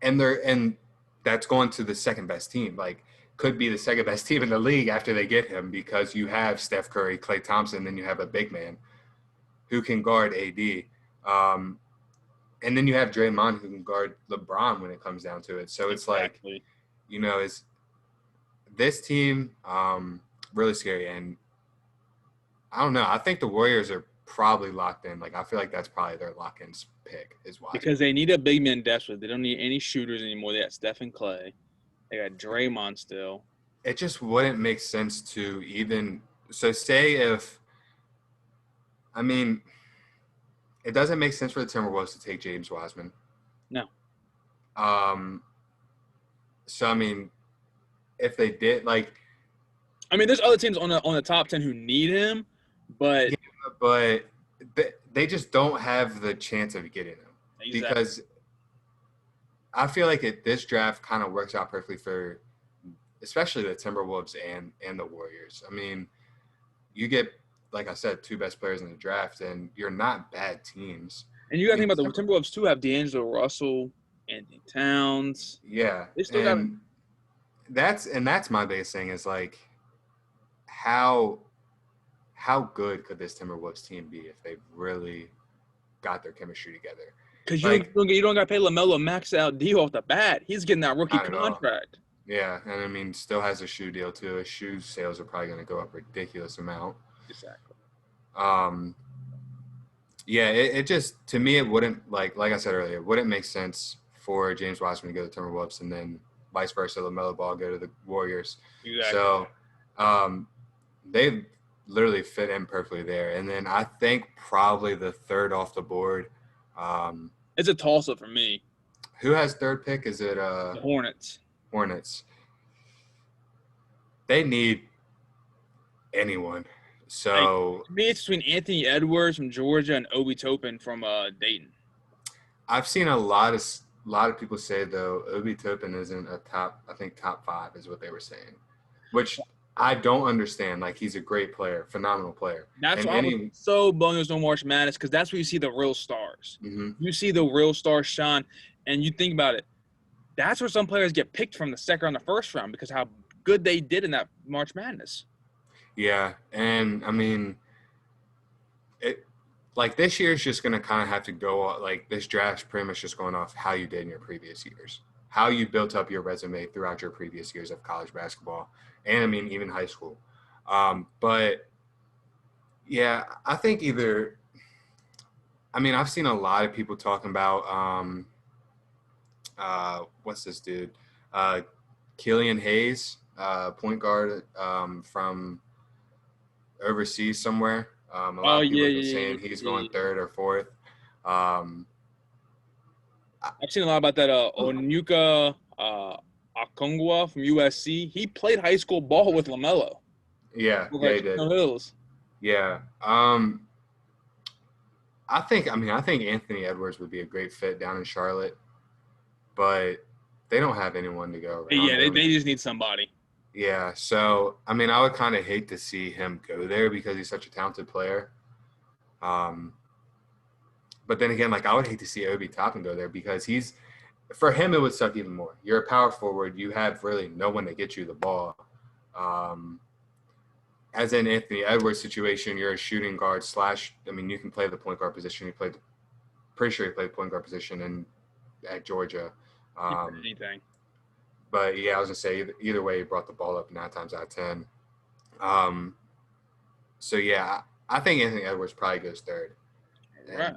Speaker 2: and that's going to the second best team. Like, could be the second best team in the league after they get him, because you have Steph Curry, Klay Thompson, then you have a big man who can guard AD, and then you have Draymond who can guard LeBron when it comes down to it. So it's
Speaker 1: exactly.
Speaker 2: Like, is this team really scary? And I don't know. I think the Warriors are probably locked in. Like, I feel like that's probably their lock-in pick is why.
Speaker 1: Because they need a big man desperately. They don't need any shooters anymore. They got Steph and Klay. They got Draymond still.
Speaker 2: It just wouldn't make sense to even – so say if – I mean, it doesn't make sense for the Timberwolves to take James Wiseman.
Speaker 1: No.
Speaker 2: So, I mean, if they did, like –
Speaker 1: I mean, there's other teams on the top 10 who need him. But
Speaker 2: they just don't have the chance of getting him. Exactly. Because I feel like this draft kind of works out perfectly for especially the Timberwolves and the Warriors. I mean, you get, like I said, 2 best players in the draft, and you're not bad teams.
Speaker 1: And you got to think about the Timberwolves too. Have D'Angelo Russell, Anthony Towns.
Speaker 2: Yeah,
Speaker 1: they still got.
Speaker 2: That's my biggest thing is, like, how good could this Timberwolves team be if they really got their chemistry together?
Speaker 1: Because
Speaker 2: Like,
Speaker 1: you don't got to pay LaMelo a max out deal off the bat. He's getting that rookie
Speaker 2: not at all.
Speaker 1: contract.
Speaker 2: Yeah, and I mean, still has a shoe deal too. His shoe sales are probably going to go up a ridiculous amount.
Speaker 1: Exactly.
Speaker 2: Um, yeah, it just to me it wouldn't like I said earlier, it wouldn't make sense for James Wiseman to go to the Timberwolves and then vice versa, LaMelo Ball go to the Warriors.
Speaker 1: Exactly.
Speaker 2: So they literally fit in perfectly there. And then I think probably the third off the board.
Speaker 1: It's a toss-up for me.
Speaker 2: Who has third pick? Is it
Speaker 1: The Hornets.
Speaker 2: Hornets? They need anyone. So
Speaker 1: to me, it's between Anthony Edwards from Georgia and Obi Toppin from Dayton.
Speaker 2: I've seen a lot of people say though Obi Toppin isn't a top 5 is what they were saying, which I don't understand. Like, he's a great player, phenomenal player.
Speaker 1: That's why I'm so bummed there's no March Madness, because that's where you see the real stars.
Speaker 2: Mm-hmm.
Speaker 1: You see the real stars shine, and you think about it. That's where some players get picked from the second round, the first round, because how good they did in that March Madness.
Speaker 2: Yeah, and I mean, this year is just going to kind of have to go, like, this draft's pretty much just going off how you did in your previous years, how you built up your resume throughout your previous years of college basketball, and I mean, even high school. But, yeah, I think I've seen a lot of people talking about, what's this dude? Killian Hayes, point guard from overseas somewhere. A lot of people have been saying he's going third or fourth.
Speaker 1: I've seen a lot about that. Onyeka Okongwu from USC. He played high school ball with LaMelo.
Speaker 2: Yeah, he did.
Speaker 1: Hills.
Speaker 2: Yeah. I think Anthony Edwards would be a great fit down in Charlotte, but they don't have anyone to go around.
Speaker 1: Yeah, they just need somebody.
Speaker 2: Yeah, so, I mean, I would kind of hate to see him go there because he's such a talented player. But then again, like, I would hate to see Obi Toppin go there because for him, it would suck even more. You're a power forward. You have really no one to get you the ball. As in Anthony Edwards' situation, you're a shooting guard you can play the point guard position. Pretty sure he played the point guard position at Georgia.
Speaker 1: Anything.
Speaker 2: But, yeah, I was going to say, either way, he brought the ball up 9 times out of 10. So, yeah, I think Anthony Edwards probably goes third.
Speaker 1: Right.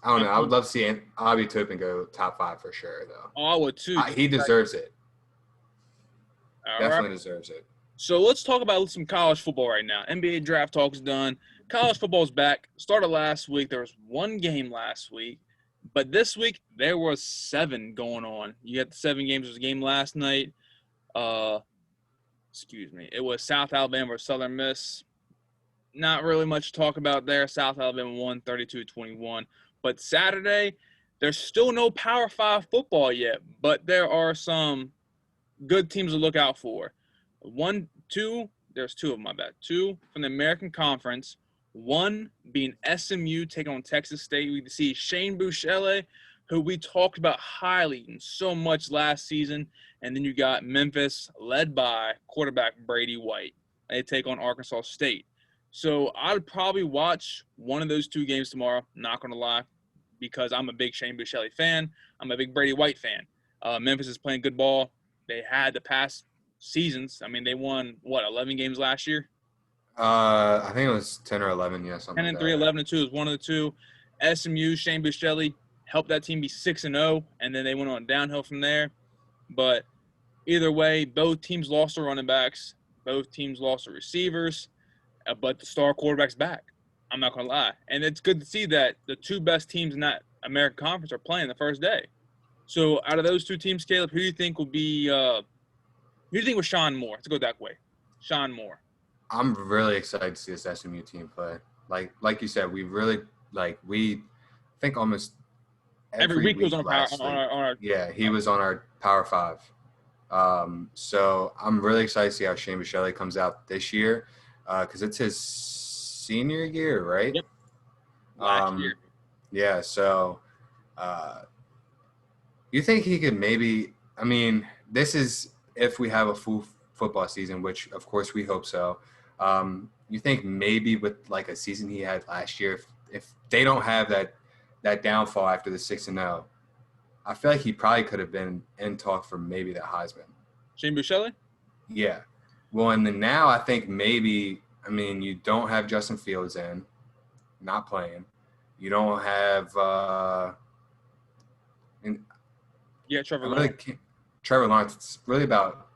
Speaker 2: I don't know. I would love to see Obi Toppin go top 5 for sure, though.
Speaker 1: Oh, I would, too.
Speaker 2: He deserves it. Definitely
Speaker 1: right.
Speaker 2: deserves it.
Speaker 1: So, let's talk about some college football right now. NBA draft talk's done. College football's back. Started last week. There was one game last week. But this week, there was 7 going on. You had the 7 games. There was a game last night. It was South Alabama or Southern Miss. Not really much to talk about there. South Alabama won 32-21. But Saturday, there's still no Power 5 football yet. But there are some good teams to look out for. There's 2 of them, I bet. 2 from the American Conference. 1 being SMU taking on Texas State. We see Shane Buechele, who we talked about highly and so much last season. And then you got Memphis, led by quarterback Brady White. They take on Arkansas State. So I'd probably watch one of those 2 games tomorrow, not going to lie, because I'm a big Shane Buechele fan. I'm a big Brady White fan. Memphis is playing good ball. They had the past seasons. I mean, they won, 11 games last year?
Speaker 2: I think it was 10 or 11, yeah.
Speaker 1: 10-3, 11-2 is one of the 2. SMU, Shane Buechele helped that team be 6-0, and then they went on downhill from there. But either way, both teams lost their running backs. Both teams lost their receivers. But the star quarterback's back. I'm not going to lie. And it's good to see that the 2 best teams in that American Conference are playing the first day. So out of those 2 teams, Caleb, who do you think will be who do you think was Sean Moore? Let's go that way. Sean Moore.
Speaker 2: I'm really excited to see this SMU team play. Like you said, we think almost every week
Speaker 1: was on our
Speaker 2: yeah, he was on our Power 5. So I'm really excited to see how Shane Buechele comes out this year because it's his senior year, right?
Speaker 1: Yep. Last year.
Speaker 2: Yeah, so you think he could maybe – I mean, this is if we have a football season, which of course we hope so. You think maybe with like a season he had last year, if they don't have that downfall after the 6-0, I feel like he probably could have been in talk for maybe the Heisman.
Speaker 1: Shane Buechele?
Speaker 2: Yeah. Well, and then now I think maybe, I mean, you don't have Justin Fields not playing. You don't have and
Speaker 1: Yeah, Trevor
Speaker 2: I really
Speaker 1: Lawrence.
Speaker 2: can't, Trevor Lawrence. It's really about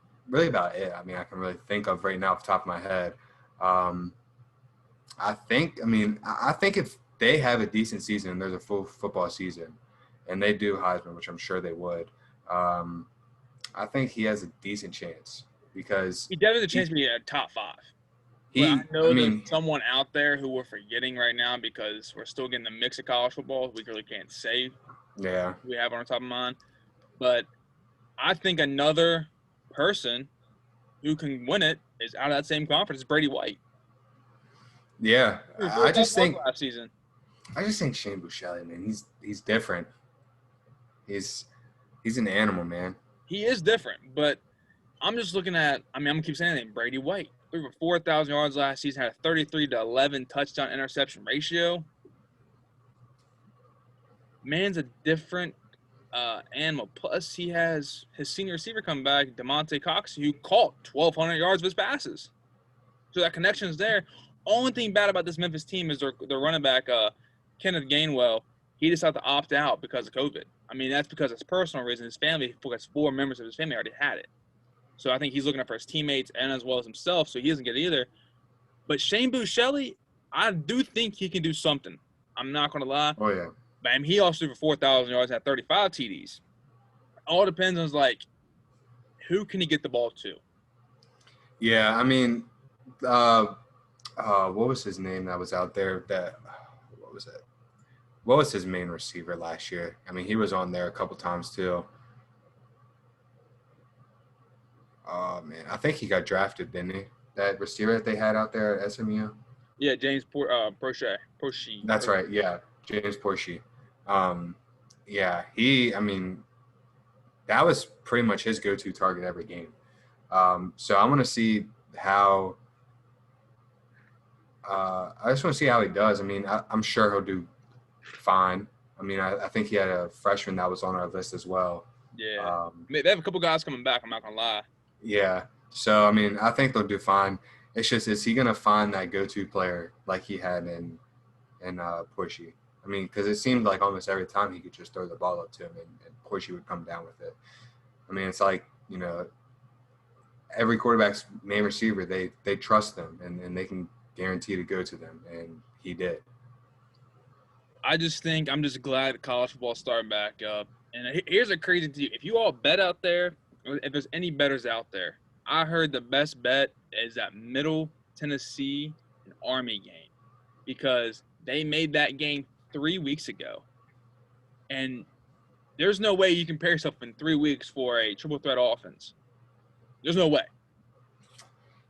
Speaker 2: it. I mean, I can really think of right now off the top of my head. I think if they have a decent season and there's a full football season and they do Heisman, which I'm sure they would, I think he has a decent chance because
Speaker 1: He definitely has a chance to be a top 5. But I
Speaker 2: I
Speaker 1: know there's
Speaker 2: mean,
Speaker 1: someone out there who we're forgetting right now because we're still getting the mix of college football. We really can't say
Speaker 2: yeah,
Speaker 1: who we have on our top of mind. But I think another person who can win it is out of that same conference, Brady White.
Speaker 2: yeah.
Speaker 1: I just think last season.
Speaker 2: I just think Shane Buechele, man, he's different. He's an animal, man.
Speaker 1: He is different, but I'm just looking at. I mean, I'm gonna keep saying it. Brady White threw for 4,000 yards last season, had a 33-11 touchdown interception ratio. Man's a different animal. Plus, he has his senior receiver come back, DeMonte Cox, who caught 1,200 yards of his passes. So that connection is there. Only thing bad about this Memphis team is their running back, Kenneth Gainwell. He decided to opt out because of COVID. I mean, that's because it's personal reason. His family, because 4 members of his family already had it. So I think he's looking out for his teammates and as well as himself, so he doesn't get it either. But Shane Buechele, I do think he can do something. I'm not going to lie.
Speaker 2: Oh, yeah.
Speaker 1: But I mean, he also threw for 4,000 yards, had 35 TDs. All depends on, like, who can he get the ball to?
Speaker 2: Yeah, I mean, what was his name that was out there? What was it? What was his main receiver last year? I mean, he was on there a couple times too. Oh man, I think he got drafted, didn't he? That receiver that they had out there at SMU.
Speaker 1: Yeah, James Prochet.
Speaker 2: That's right. Yeah, James Porsche. Yeah, I mean, that was pretty much his go-to target every game. So I want to see how. I just want to see how he does. I mean, I'm sure he'll do fine. I mean, I think he had a freshman that was on our list as well.
Speaker 1: Yeah. They have a couple guys coming back, I'm not going to lie.
Speaker 2: Yeah. So, I mean, I think they'll do fine. It's just, is he going to find that go-to player like he had in Porsche? I mean, because it seemed like almost every time he could just throw the ball up to him and Porsche would come down with it. I mean, it's like, every quarterback's main receiver, they trust them and they can guarantee to go to them, and he did.
Speaker 1: I'm just glad college football started back up. And here's a crazy thing. If you all bet out there, or if there's any bettors out there, I heard the best bet is that Middle Tennessee and Army game because they made that game 3 weeks ago. And there's no way you can prepare yourself in 3 weeks for a triple threat offense. There's no way.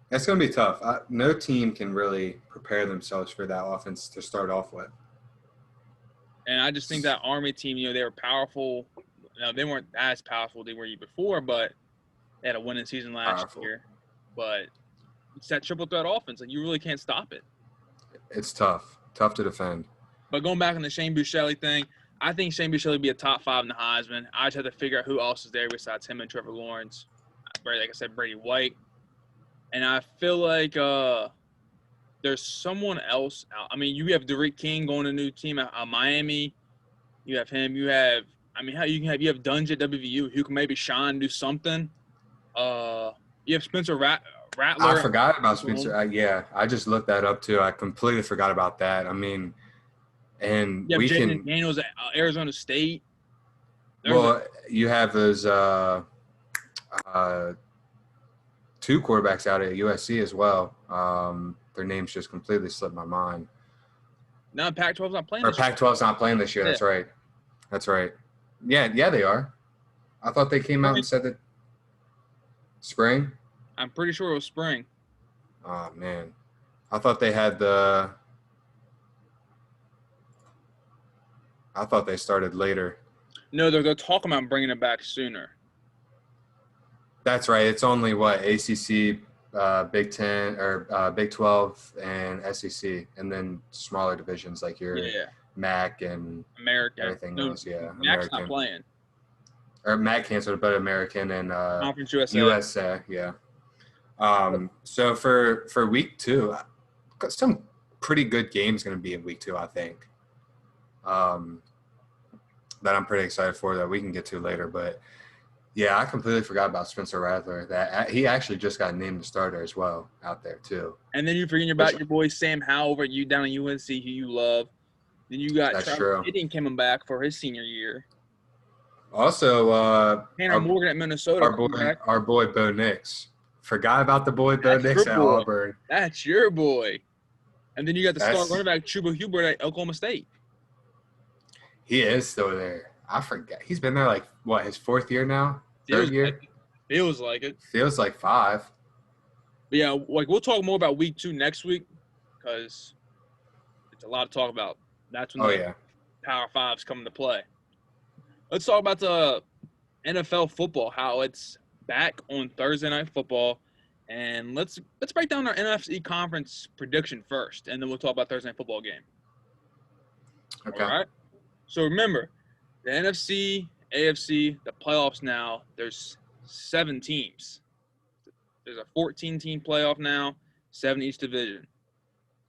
Speaker 2: That's going to be tough. No team can really prepare themselves for that offense to start off with.
Speaker 1: And I just think that Army team, they were powerful. They weren't as powerful they were before, but they had a winning season last year. But it's that triple threat offense. Like, you really can't stop it.
Speaker 2: It's tough to defend.
Speaker 1: But going back on the Shane Buechele thing, I think Shane Buechele would be a top 5 in the Heisman. I just have to figure out who else is there besides him and Trevor Lawrence. Like I said, Brady White. And I feel like there's someone else out. I mean, you have Derek King going to a new team at Miami. You have him. You have Dunge at WVU who can maybe shine, do something. You have Spencer Rattler.
Speaker 2: I forgot about Spencer. I just looked that up too. I completely forgot about that. I mean, and
Speaker 1: you have Jaden Daniels at Arizona State.
Speaker 2: You have those 2 quarterbacks out at USC as well. Their names just completely slipped my mind.
Speaker 1: No, Pac-12's not playing.
Speaker 2: Or Pac-12's not playing this year. Yeah. That's right. Yeah, they are. I thought they came out and said that spring.
Speaker 1: I'm pretty sure it was spring.
Speaker 2: Oh man, I thought they started later.
Speaker 1: No, they're talking about bringing it back sooner.
Speaker 2: That's right. It's only what ACC, Big Ten or Big 12 and SEC, and then smaller divisions like your
Speaker 1: Yeah,
Speaker 2: MAC and
Speaker 1: American.
Speaker 2: everything
Speaker 1: No,
Speaker 2: else. Yeah,
Speaker 1: Mac's not
Speaker 2: American
Speaker 1: playing.
Speaker 2: or MAC canceled, but American and
Speaker 1: Conference USA.
Speaker 2: USA. Yeah. So for week 2, got some pretty good games going to be in week 2, I think. That I'm pretty excited for that we can get to later, but. Yeah, I completely forgot about Spencer Rattler. That he actually just got named the starter as well out there too.
Speaker 1: And then you're forgetting about your boy Sam Howell over at you down in UNC, who you love. Then you got
Speaker 2: That's
Speaker 1: Travis
Speaker 2: true.
Speaker 1: Etienne coming back for his senior year.
Speaker 2: Also,
Speaker 1: Tanner Morgan at Minnesota coming back.
Speaker 2: our boy Bo Nix. Forgot about the boy Bo
Speaker 1: That's
Speaker 2: Nix
Speaker 1: your
Speaker 2: at
Speaker 1: boy.
Speaker 2: Auburn.
Speaker 1: That's your boy. And then you got the star
Speaker 2: That's-
Speaker 1: running back Chuba Hubbard at Oklahoma State.
Speaker 2: He is still there. I forget. He's been there like what, his 4th year now? Third year?
Speaker 1: Feels like it.
Speaker 2: Feels like 5.
Speaker 1: But yeah, like we'll talk more about week 2 next week because it's a lot to talk about. That's when the Power Fives come into play. Let's talk about the NFL football, how it's back on Thursday Night Football, and let's break down our NFC conference prediction first, and then we'll talk about Thursday Night Football game.
Speaker 2: Okay.
Speaker 1: All right. So remember, the NFC, AFC, the playoffs now. There's 7 teams. There's a 14-team playoff now, 7 each division.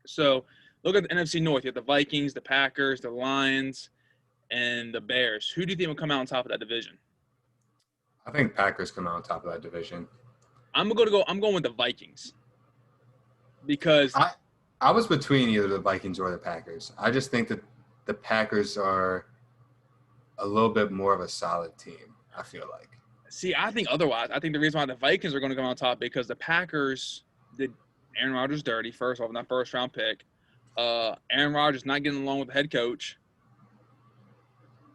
Speaker 1: So look at the NFC North. You have the Vikings, the Packers, the Lions, and the Bears. Who do you think will come out on top of that division?
Speaker 2: I think Packers come out on top of that division.
Speaker 1: I'm going with the Vikings because
Speaker 2: I was between either the Vikings or the Packers. I just think that the Packers are a little bit more of a solid team, I feel like.
Speaker 1: See, I think otherwise. I think the reason why the Vikings are going to come on top because the Packers did Aaron Rodgers dirty, first off, in that first-round pick. Aaron Rodgers not getting along with the head coach.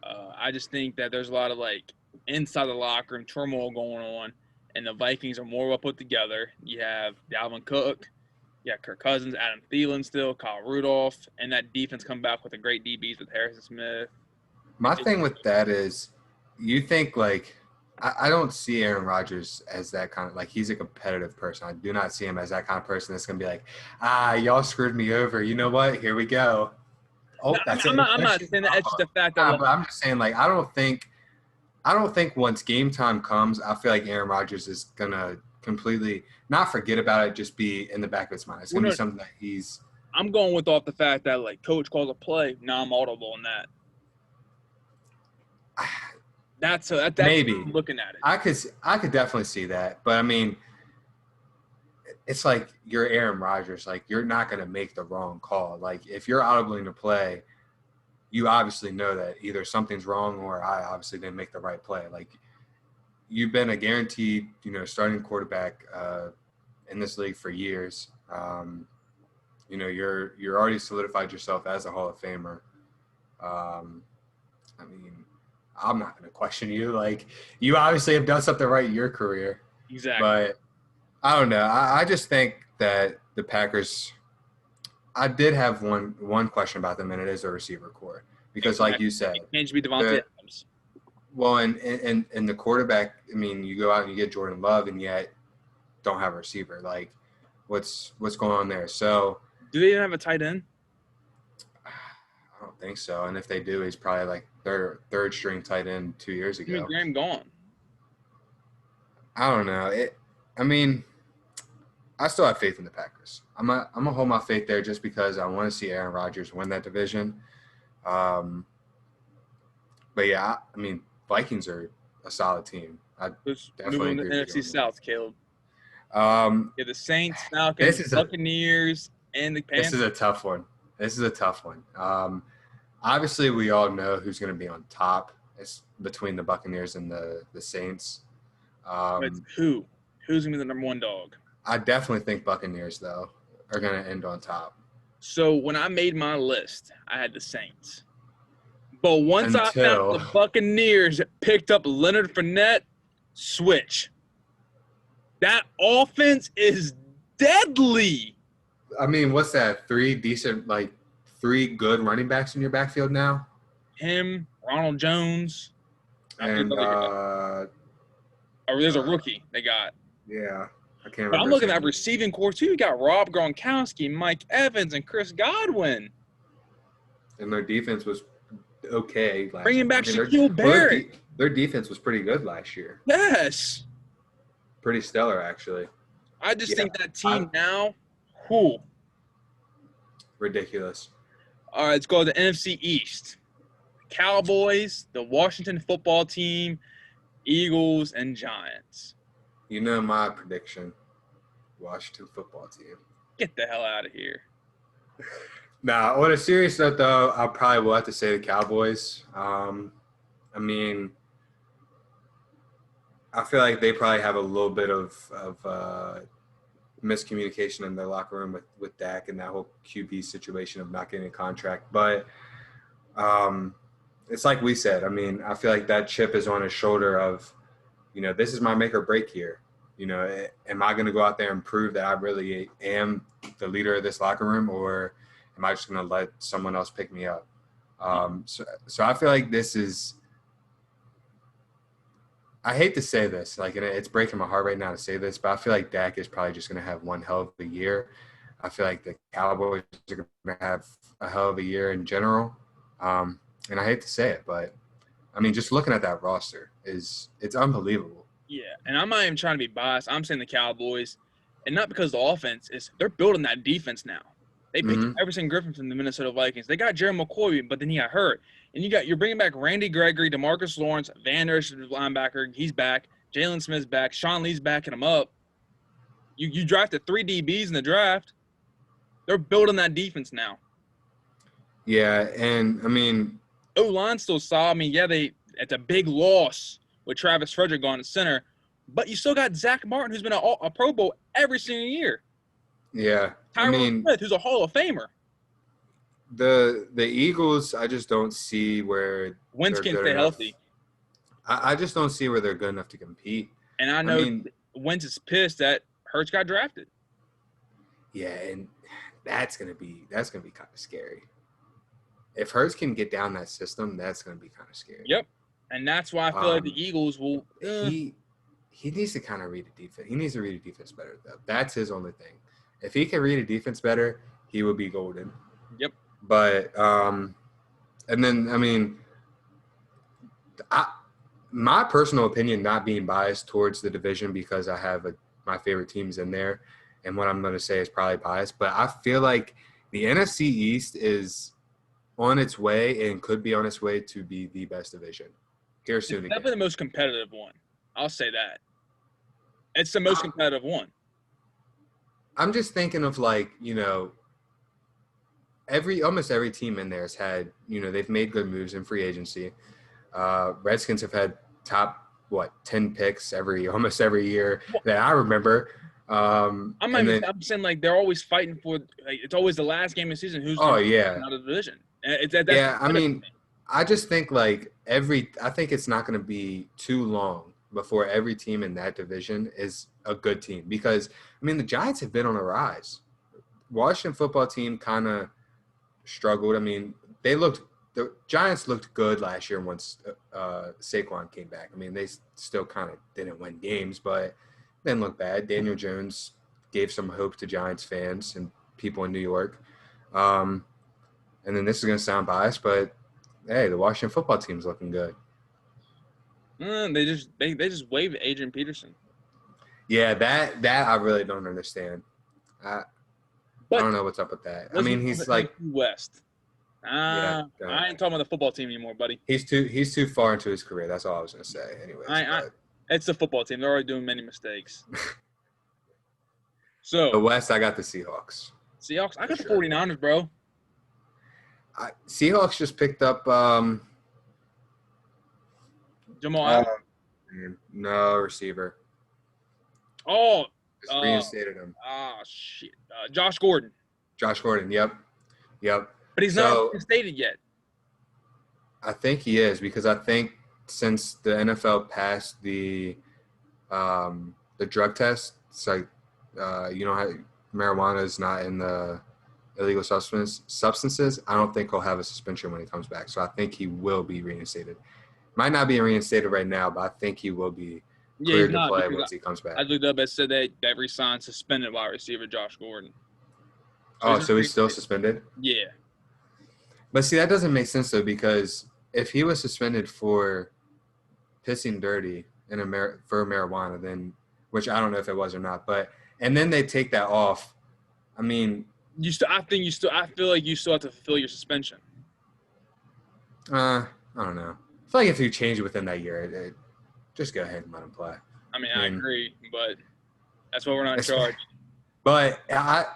Speaker 1: I just think that there's a lot of, like, inside the locker room turmoil going on, and the Vikings are more well put together. You have Dalvin Cook, you got Kirk Cousins, Adam Thielen still, Kyle Rudolph, and that defense come back with the great DBs with Harrison Smith.
Speaker 2: My thing with that is you think, like, I don't see Aaron Rodgers as that kind of – like, he's a competitive person. I do not see him as that kind of person that's going to be like, y'all screwed me over. You know what? Here we go. Oh,
Speaker 1: No,
Speaker 2: that's
Speaker 1: I'm not saying that. It's just the fact that
Speaker 2: but I'm just saying, like, I don't think once game time comes, I feel like Aaron Rodgers is gonna completely not forget about it, just be in the back of his mind. It's gonna be something that he's.
Speaker 1: I'm going with off the fact that like coach calls a play, now I'm audible in that. That's
Speaker 2: Maybe
Speaker 1: how I'm looking at it.
Speaker 2: I could definitely see that, but I mean, it's like you're Aaron Rodgers. Like, you're not gonna make the wrong call. Like, if you're audibling to play, you obviously know that either something's wrong or I obviously didn't make the right play. Like, you've been a guaranteed, starting quarterback in this league for years. You're already solidified yourself as a Hall of Famer. I mean, I'm not going to question you. Like, you obviously have done something right in your career.
Speaker 1: Exactly.
Speaker 2: But I don't know. I just think that the Packers – I did have one question about them, and it is a receiver core. Because, like you said,
Speaker 1: it can't be Devontae Adams.
Speaker 2: Well, and the quarterback, I mean, you go out and you get Jordan Love, and yet don't have a receiver. Like, what's going on there? So,
Speaker 1: do they even have a tight end?
Speaker 2: I don't think so. And if they do, he's probably like third string tight end 2 years ago.
Speaker 1: Jimmy Graham gone.
Speaker 2: I don't know. I mean, I still have faith in the Packers. I'm gonna hold my faith there just because I want to see Aaron Rodgers win that division. But yeah, I mean, Vikings are a solid team. I definitely agree
Speaker 1: with NFC South, Caleb.
Speaker 2: Yeah,
Speaker 1: the Saints, Falcons, Buccaneers, and the Panthers.
Speaker 2: This is a tough one. Obviously, we all know who's going to be on top. It's between the Buccaneers and the Saints.
Speaker 1: But who? Who's going to be the number one dog?
Speaker 2: I definitely think Buccaneers, though, are going to end on top.
Speaker 1: So when I made my list, I had the Saints. But once I found the Buccaneers picked up Leonard Fournette, switch. That offense is deadly.
Speaker 2: I mean, what's that? Three good running backs in your backfield now?
Speaker 1: Him, Ronald Jones.
Speaker 2: And
Speaker 1: are Or there's a rookie they got.
Speaker 2: Yeah, I can't remember.
Speaker 1: But I'm looking at receiving core too. You got Rob Gronkowski, Mike Evans, and Chris Godwin.
Speaker 2: And their defense was okay last
Speaker 1: Bringing
Speaker 2: year.
Speaker 1: back Shaquille Barrett.
Speaker 2: Their defense was pretty good last year.
Speaker 1: Yes.
Speaker 2: Pretty stellar, actually.
Speaker 1: I just think that team now,
Speaker 2: ridiculous.
Speaker 1: All right, let's go to the NFC East. Cowboys, the Washington football team, Eagles, and Giants.
Speaker 2: You know my prediction. Washington football team.
Speaker 1: Get the hell out of here.
Speaker 2: Nah, on a serious note, though, I probably will have to say the Cowboys. I mean, I feel like they probably have a little bit of miscommunication in their locker room with Dak and that whole QB situation of not getting a contract. But it's like we said. I mean, I feel like that chip is on his shoulder of, this is my make or break here. Am I going to go out there and prove that I really am the leader of this locker room, or am I just going to let someone else pick me up? So I feel like this is – I hate to say this, and it's breaking my heart right now to say this, but I feel like Dak is probably just going to have one hell of a year. I feel like the Cowboys are going to have a hell of a year in general. And I hate to say it, but, I mean, just looking at that roster it's unbelievable.
Speaker 1: Yeah, and I'm not even trying to be biased. I'm saying the Cowboys, and not because the offense is – they're building that defense now. They picked up Everson Griffin from the Minnesota Vikings. They got Jerry McCoy, but then he got hurt. And you're bringing back Randy Gregory, DeMarcus Lawrence, Van Der Esch, linebacker. He's back. Jalen Smith's back. Sean Lee's backing him up. You drafted 3 DBs in the draft. They're building that defense now.
Speaker 2: Yeah, and, I mean –
Speaker 1: O-line still solid. I mean, yeah, it's a big loss with Travis Frederick going to center. But you still got Zach Martin, who's been a Pro Bowl every single year.
Speaker 2: Yeah.
Speaker 1: Tyron Smith, who's a Hall of Famer.
Speaker 2: The Eagles, I just don't see where
Speaker 1: Wentz can stay healthy.
Speaker 2: I just don't see where they're good enough to compete.
Speaker 1: And I know Wentz is pissed that Hurts got drafted.
Speaker 2: Yeah, and that's gonna be kind of scary. If Hurts can get down that system, that's gonna be kind of scary.
Speaker 1: Yep, and that's why I feel like the Eagles will.
Speaker 2: He needs to kind of read a defense. He needs to read a defense better, though. That's his only thing. If he can read a defense better, he will be golden.
Speaker 1: Yep.
Speaker 2: But and then I mean, my personal opinion, not being biased towards the division because I have my favorite teams in there, and what I'm going to say is probably biased, but I feel like the NFC East is on its way and could be on its way to be the best division here soon.
Speaker 1: It's definitely the most competitive one. I'll say that. It's the most competitive one.
Speaker 2: I'm just thinking of almost every team in there has had, they've made good moves in free agency. Redskins have had top 10 picks almost every year that I remember. I'm saying they're always fighting for. It's always the last game of the season. Who's out of the division? I just think I think it's not going to be too long before every team in that division is a good team because the Giants have been on a rise. Washington football team kind of struggled. The Giants looked good last year once Saquon came back. They still kind of didn't win games, but didn't look bad. Daniel Jones gave some hope to Giants fans and people in New York. And then this is going to sound biased, but hey, the Washington football team's looking good.
Speaker 1: They just waived Adrian Peterson.
Speaker 2: Yeah, that I really don't understand. I don't know what's up with that. He's like
Speaker 1: West. I ain't talking about the football team anymore, buddy.
Speaker 2: He's too far into his career. That's all I was gonna say. Anyways,
Speaker 1: it's the football team. They're already doing many mistakes. So
Speaker 2: the West, I got the Seahawks.
Speaker 1: I got the 49ers, bro.
Speaker 2: Seahawks just picked up
Speaker 1: Jamal Adams?
Speaker 2: No receiver.
Speaker 1: Oh,
Speaker 2: just reinstated him.
Speaker 1: Shit. Josh Gordon.
Speaker 2: Yep.
Speaker 1: But he's not reinstated yet.
Speaker 2: I think he is because I think since the NFL passed the drug test, it's like how marijuana is not in the illegal substances. I don't think he'll have a suspension when he comes back. So I think he will be reinstated. Might not be reinstated right now, but I think he will be
Speaker 1: Yeah, he's
Speaker 2: cleared to
Speaker 1: not
Speaker 2: play
Speaker 1: because
Speaker 2: once he comes
Speaker 1: I
Speaker 2: back.
Speaker 1: looked up and said that re-signed suspended wide receiver Josh Gordon. So
Speaker 2: Oh,
Speaker 1: he's not
Speaker 2: so he's still
Speaker 1: reinstated.
Speaker 2: suspended?
Speaker 1: Yeah.
Speaker 2: But see, that doesn't make sense though, because if he was suspended for pissing dirty for marijuana, then, which I don't know if it was or not, but and then they take that off. I mean,
Speaker 1: I feel like you still have to fulfill your suspension.
Speaker 2: I don't know. I feel like if you change it within that year, just go ahead and let him play.
Speaker 1: I mean,
Speaker 2: I
Speaker 1: I
Speaker 2: mean,
Speaker 1: agree, but that's why we're not in
Speaker 2: it's,
Speaker 1: charge.
Speaker 2: but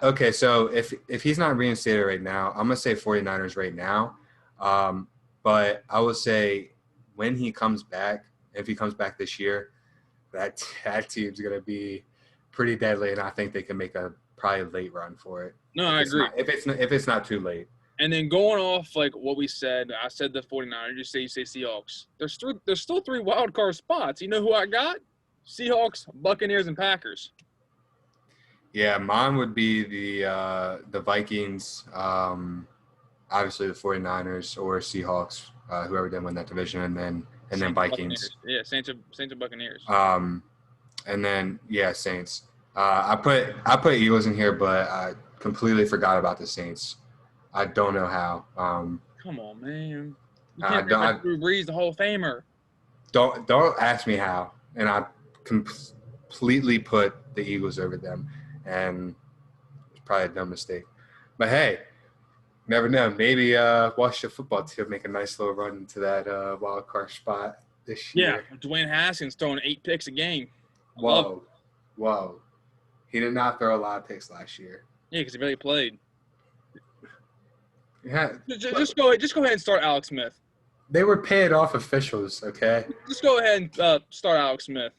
Speaker 2: okay, so if he's not reinstated right now, I'm gonna say 49ers right now. Um, but I would say when he comes back, if he comes back this year, that team's gonna be pretty deadly, and I think they can make a probably late run for it.
Speaker 1: No, I agree.
Speaker 2: If it's not too late.
Speaker 1: And then going off like what we said, I said the 49ers, you say Seahawks. There's still 3 wild card spots. You know who I got? Seahawks, Buccaneers, and Packers.
Speaker 2: Yeah, mine would be the Vikings, obviously the 49ers or Seahawks, whoever did win that division, and then Vikings.
Speaker 1: Yeah, Saints or Buccaneers.
Speaker 2: And then Saints. I put Eagles in here, but I completely forgot about the Saints. I don't know how.
Speaker 1: Come on, man. You can't bring back Drew Brees, the Hall of Famer.
Speaker 2: Don't ask me how. And I completely put the Eagles over them, and it's probably a dumb mistake. But hey, never know. Maybe Washington football team will make a nice little run into that wild card spot this year.
Speaker 1: Yeah, Dwayne Haskins throwing 8 picks a game.
Speaker 2: Whoa. He did not throw a lot of picks last year.
Speaker 1: Yeah, because he barely played.
Speaker 2: Yeah.
Speaker 1: Just go ahead and start Alex Smith.
Speaker 2: They were paid off officials, okay?
Speaker 1: Just go ahead and start Alex Smith.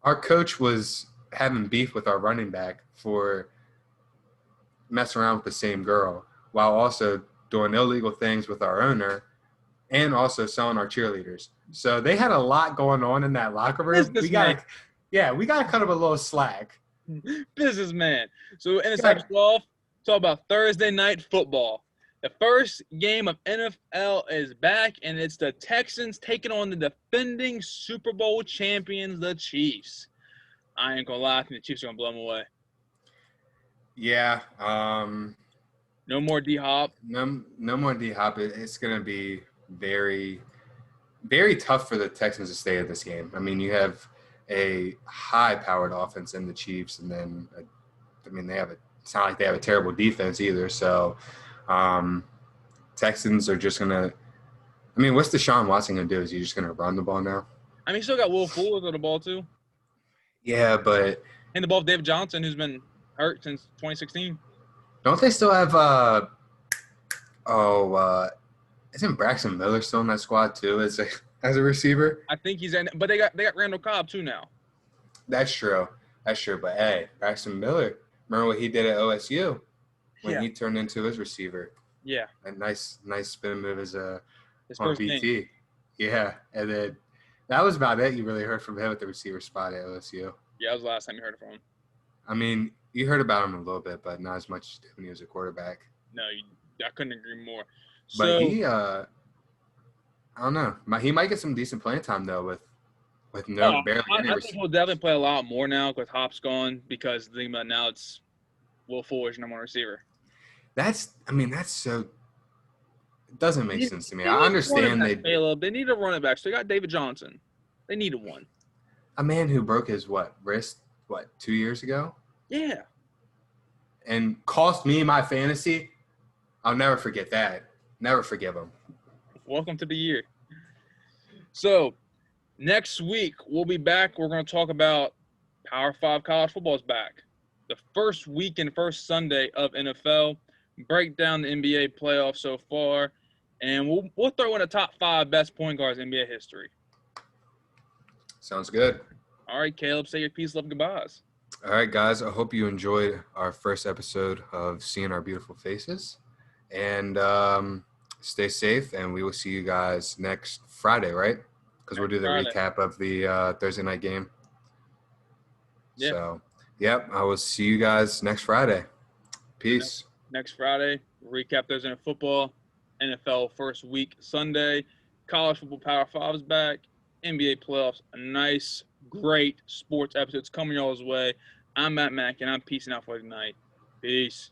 Speaker 2: Our coach was having beef with our running back for messing around with the same girl while also doing illegal things with our owner and also selling our cheerleaders. So they had a lot going on in that locker room. We got to cut them a little slack.
Speaker 1: Businessman. So in the second 12, talk about Thursday night football. The first game of NFL is back, and it's the Texans taking on the defending Super Bowl champions, the Chiefs. I ain't gonna lie, I think the Chiefs are gonna blow them away.
Speaker 2: Yeah.
Speaker 1: No more D-Hop.
Speaker 2: No more D-Hop. It's gonna be very, very tough for the Texans to stay at this game. I mean, you have a high-powered offense in the Chiefs, and then it's not like they have a terrible defense either. So. Texans are just gonna. I mean, what's Deshaun Watson gonna do? Is he just gonna run the ball now?
Speaker 1: I mean, he still got Will Fuller on the ball too.
Speaker 2: Yeah, but
Speaker 1: and the ball of David Johnson, who's been hurt since 2016.
Speaker 2: Don't they still have? Isn't Braxton Miller still in that squad too as a receiver?
Speaker 1: I think he's in, but they got Randall Cobb too now.
Speaker 2: That's true. But hey, Braxton Miller, remember what he did at OSU? When he turned into his receiver.
Speaker 1: Yeah.
Speaker 2: A nice spin move as on BT.
Speaker 1: Game.
Speaker 2: Yeah. And then that was about it you really heard from him at the receiver spot at OSU.
Speaker 1: Yeah, that was the last time you heard from him.
Speaker 2: I mean, you heard about him a little bit, but not as much when he was a quarterback.
Speaker 1: No, I couldn't agree more.
Speaker 2: But he I don't know. He might get some decent playing time though with barely any
Speaker 1: I think he'll definitely play a lot more now with Hop's gone, because the thing about now it's Will Fuller's number 1 receiver.
Speaker 2: That's so. It doesn't make sense to me. I understand
Speaker 1: they need a running back. So they got David Johnson. They needed one.
Speaker 2: A man who broke his wrist 2 years ago.
Speaker 1: Yeah.
Speaker 2: And cost me my fantasy. I'll never forget that. Never forgive him.
Speaker 1: Welcome to the year. So next week we'll be back. We're going to talk about Power 5 college football's back. The first week and first Sunday of NFL. Break down the NBA playoffs so far, and we'll throw in the top 5 best point guards in NBA history.
Speaker 2: Sounds good.
Speaker 1: All right, Caleb, say your peace, love, goodbyes.
Speaker 2: All right, guys. I hope you enjoyed our first episode of Seeing Our Beautiful Faces, and stay safe. And we will see you guys next Friday, right? Because we'll do the recap of the Thursday night game. Yeah. So, yep. I will see you guys next Friday. Peace.
Speaker 1: Next Friday, recap Thursday night football, NFL first week Sunday, college football Power 5 is back, NBA playoffs. A nice, great sports episodes coming y'all's way. I'm Matt Mack, and I'm peacing out for tonight. Peace.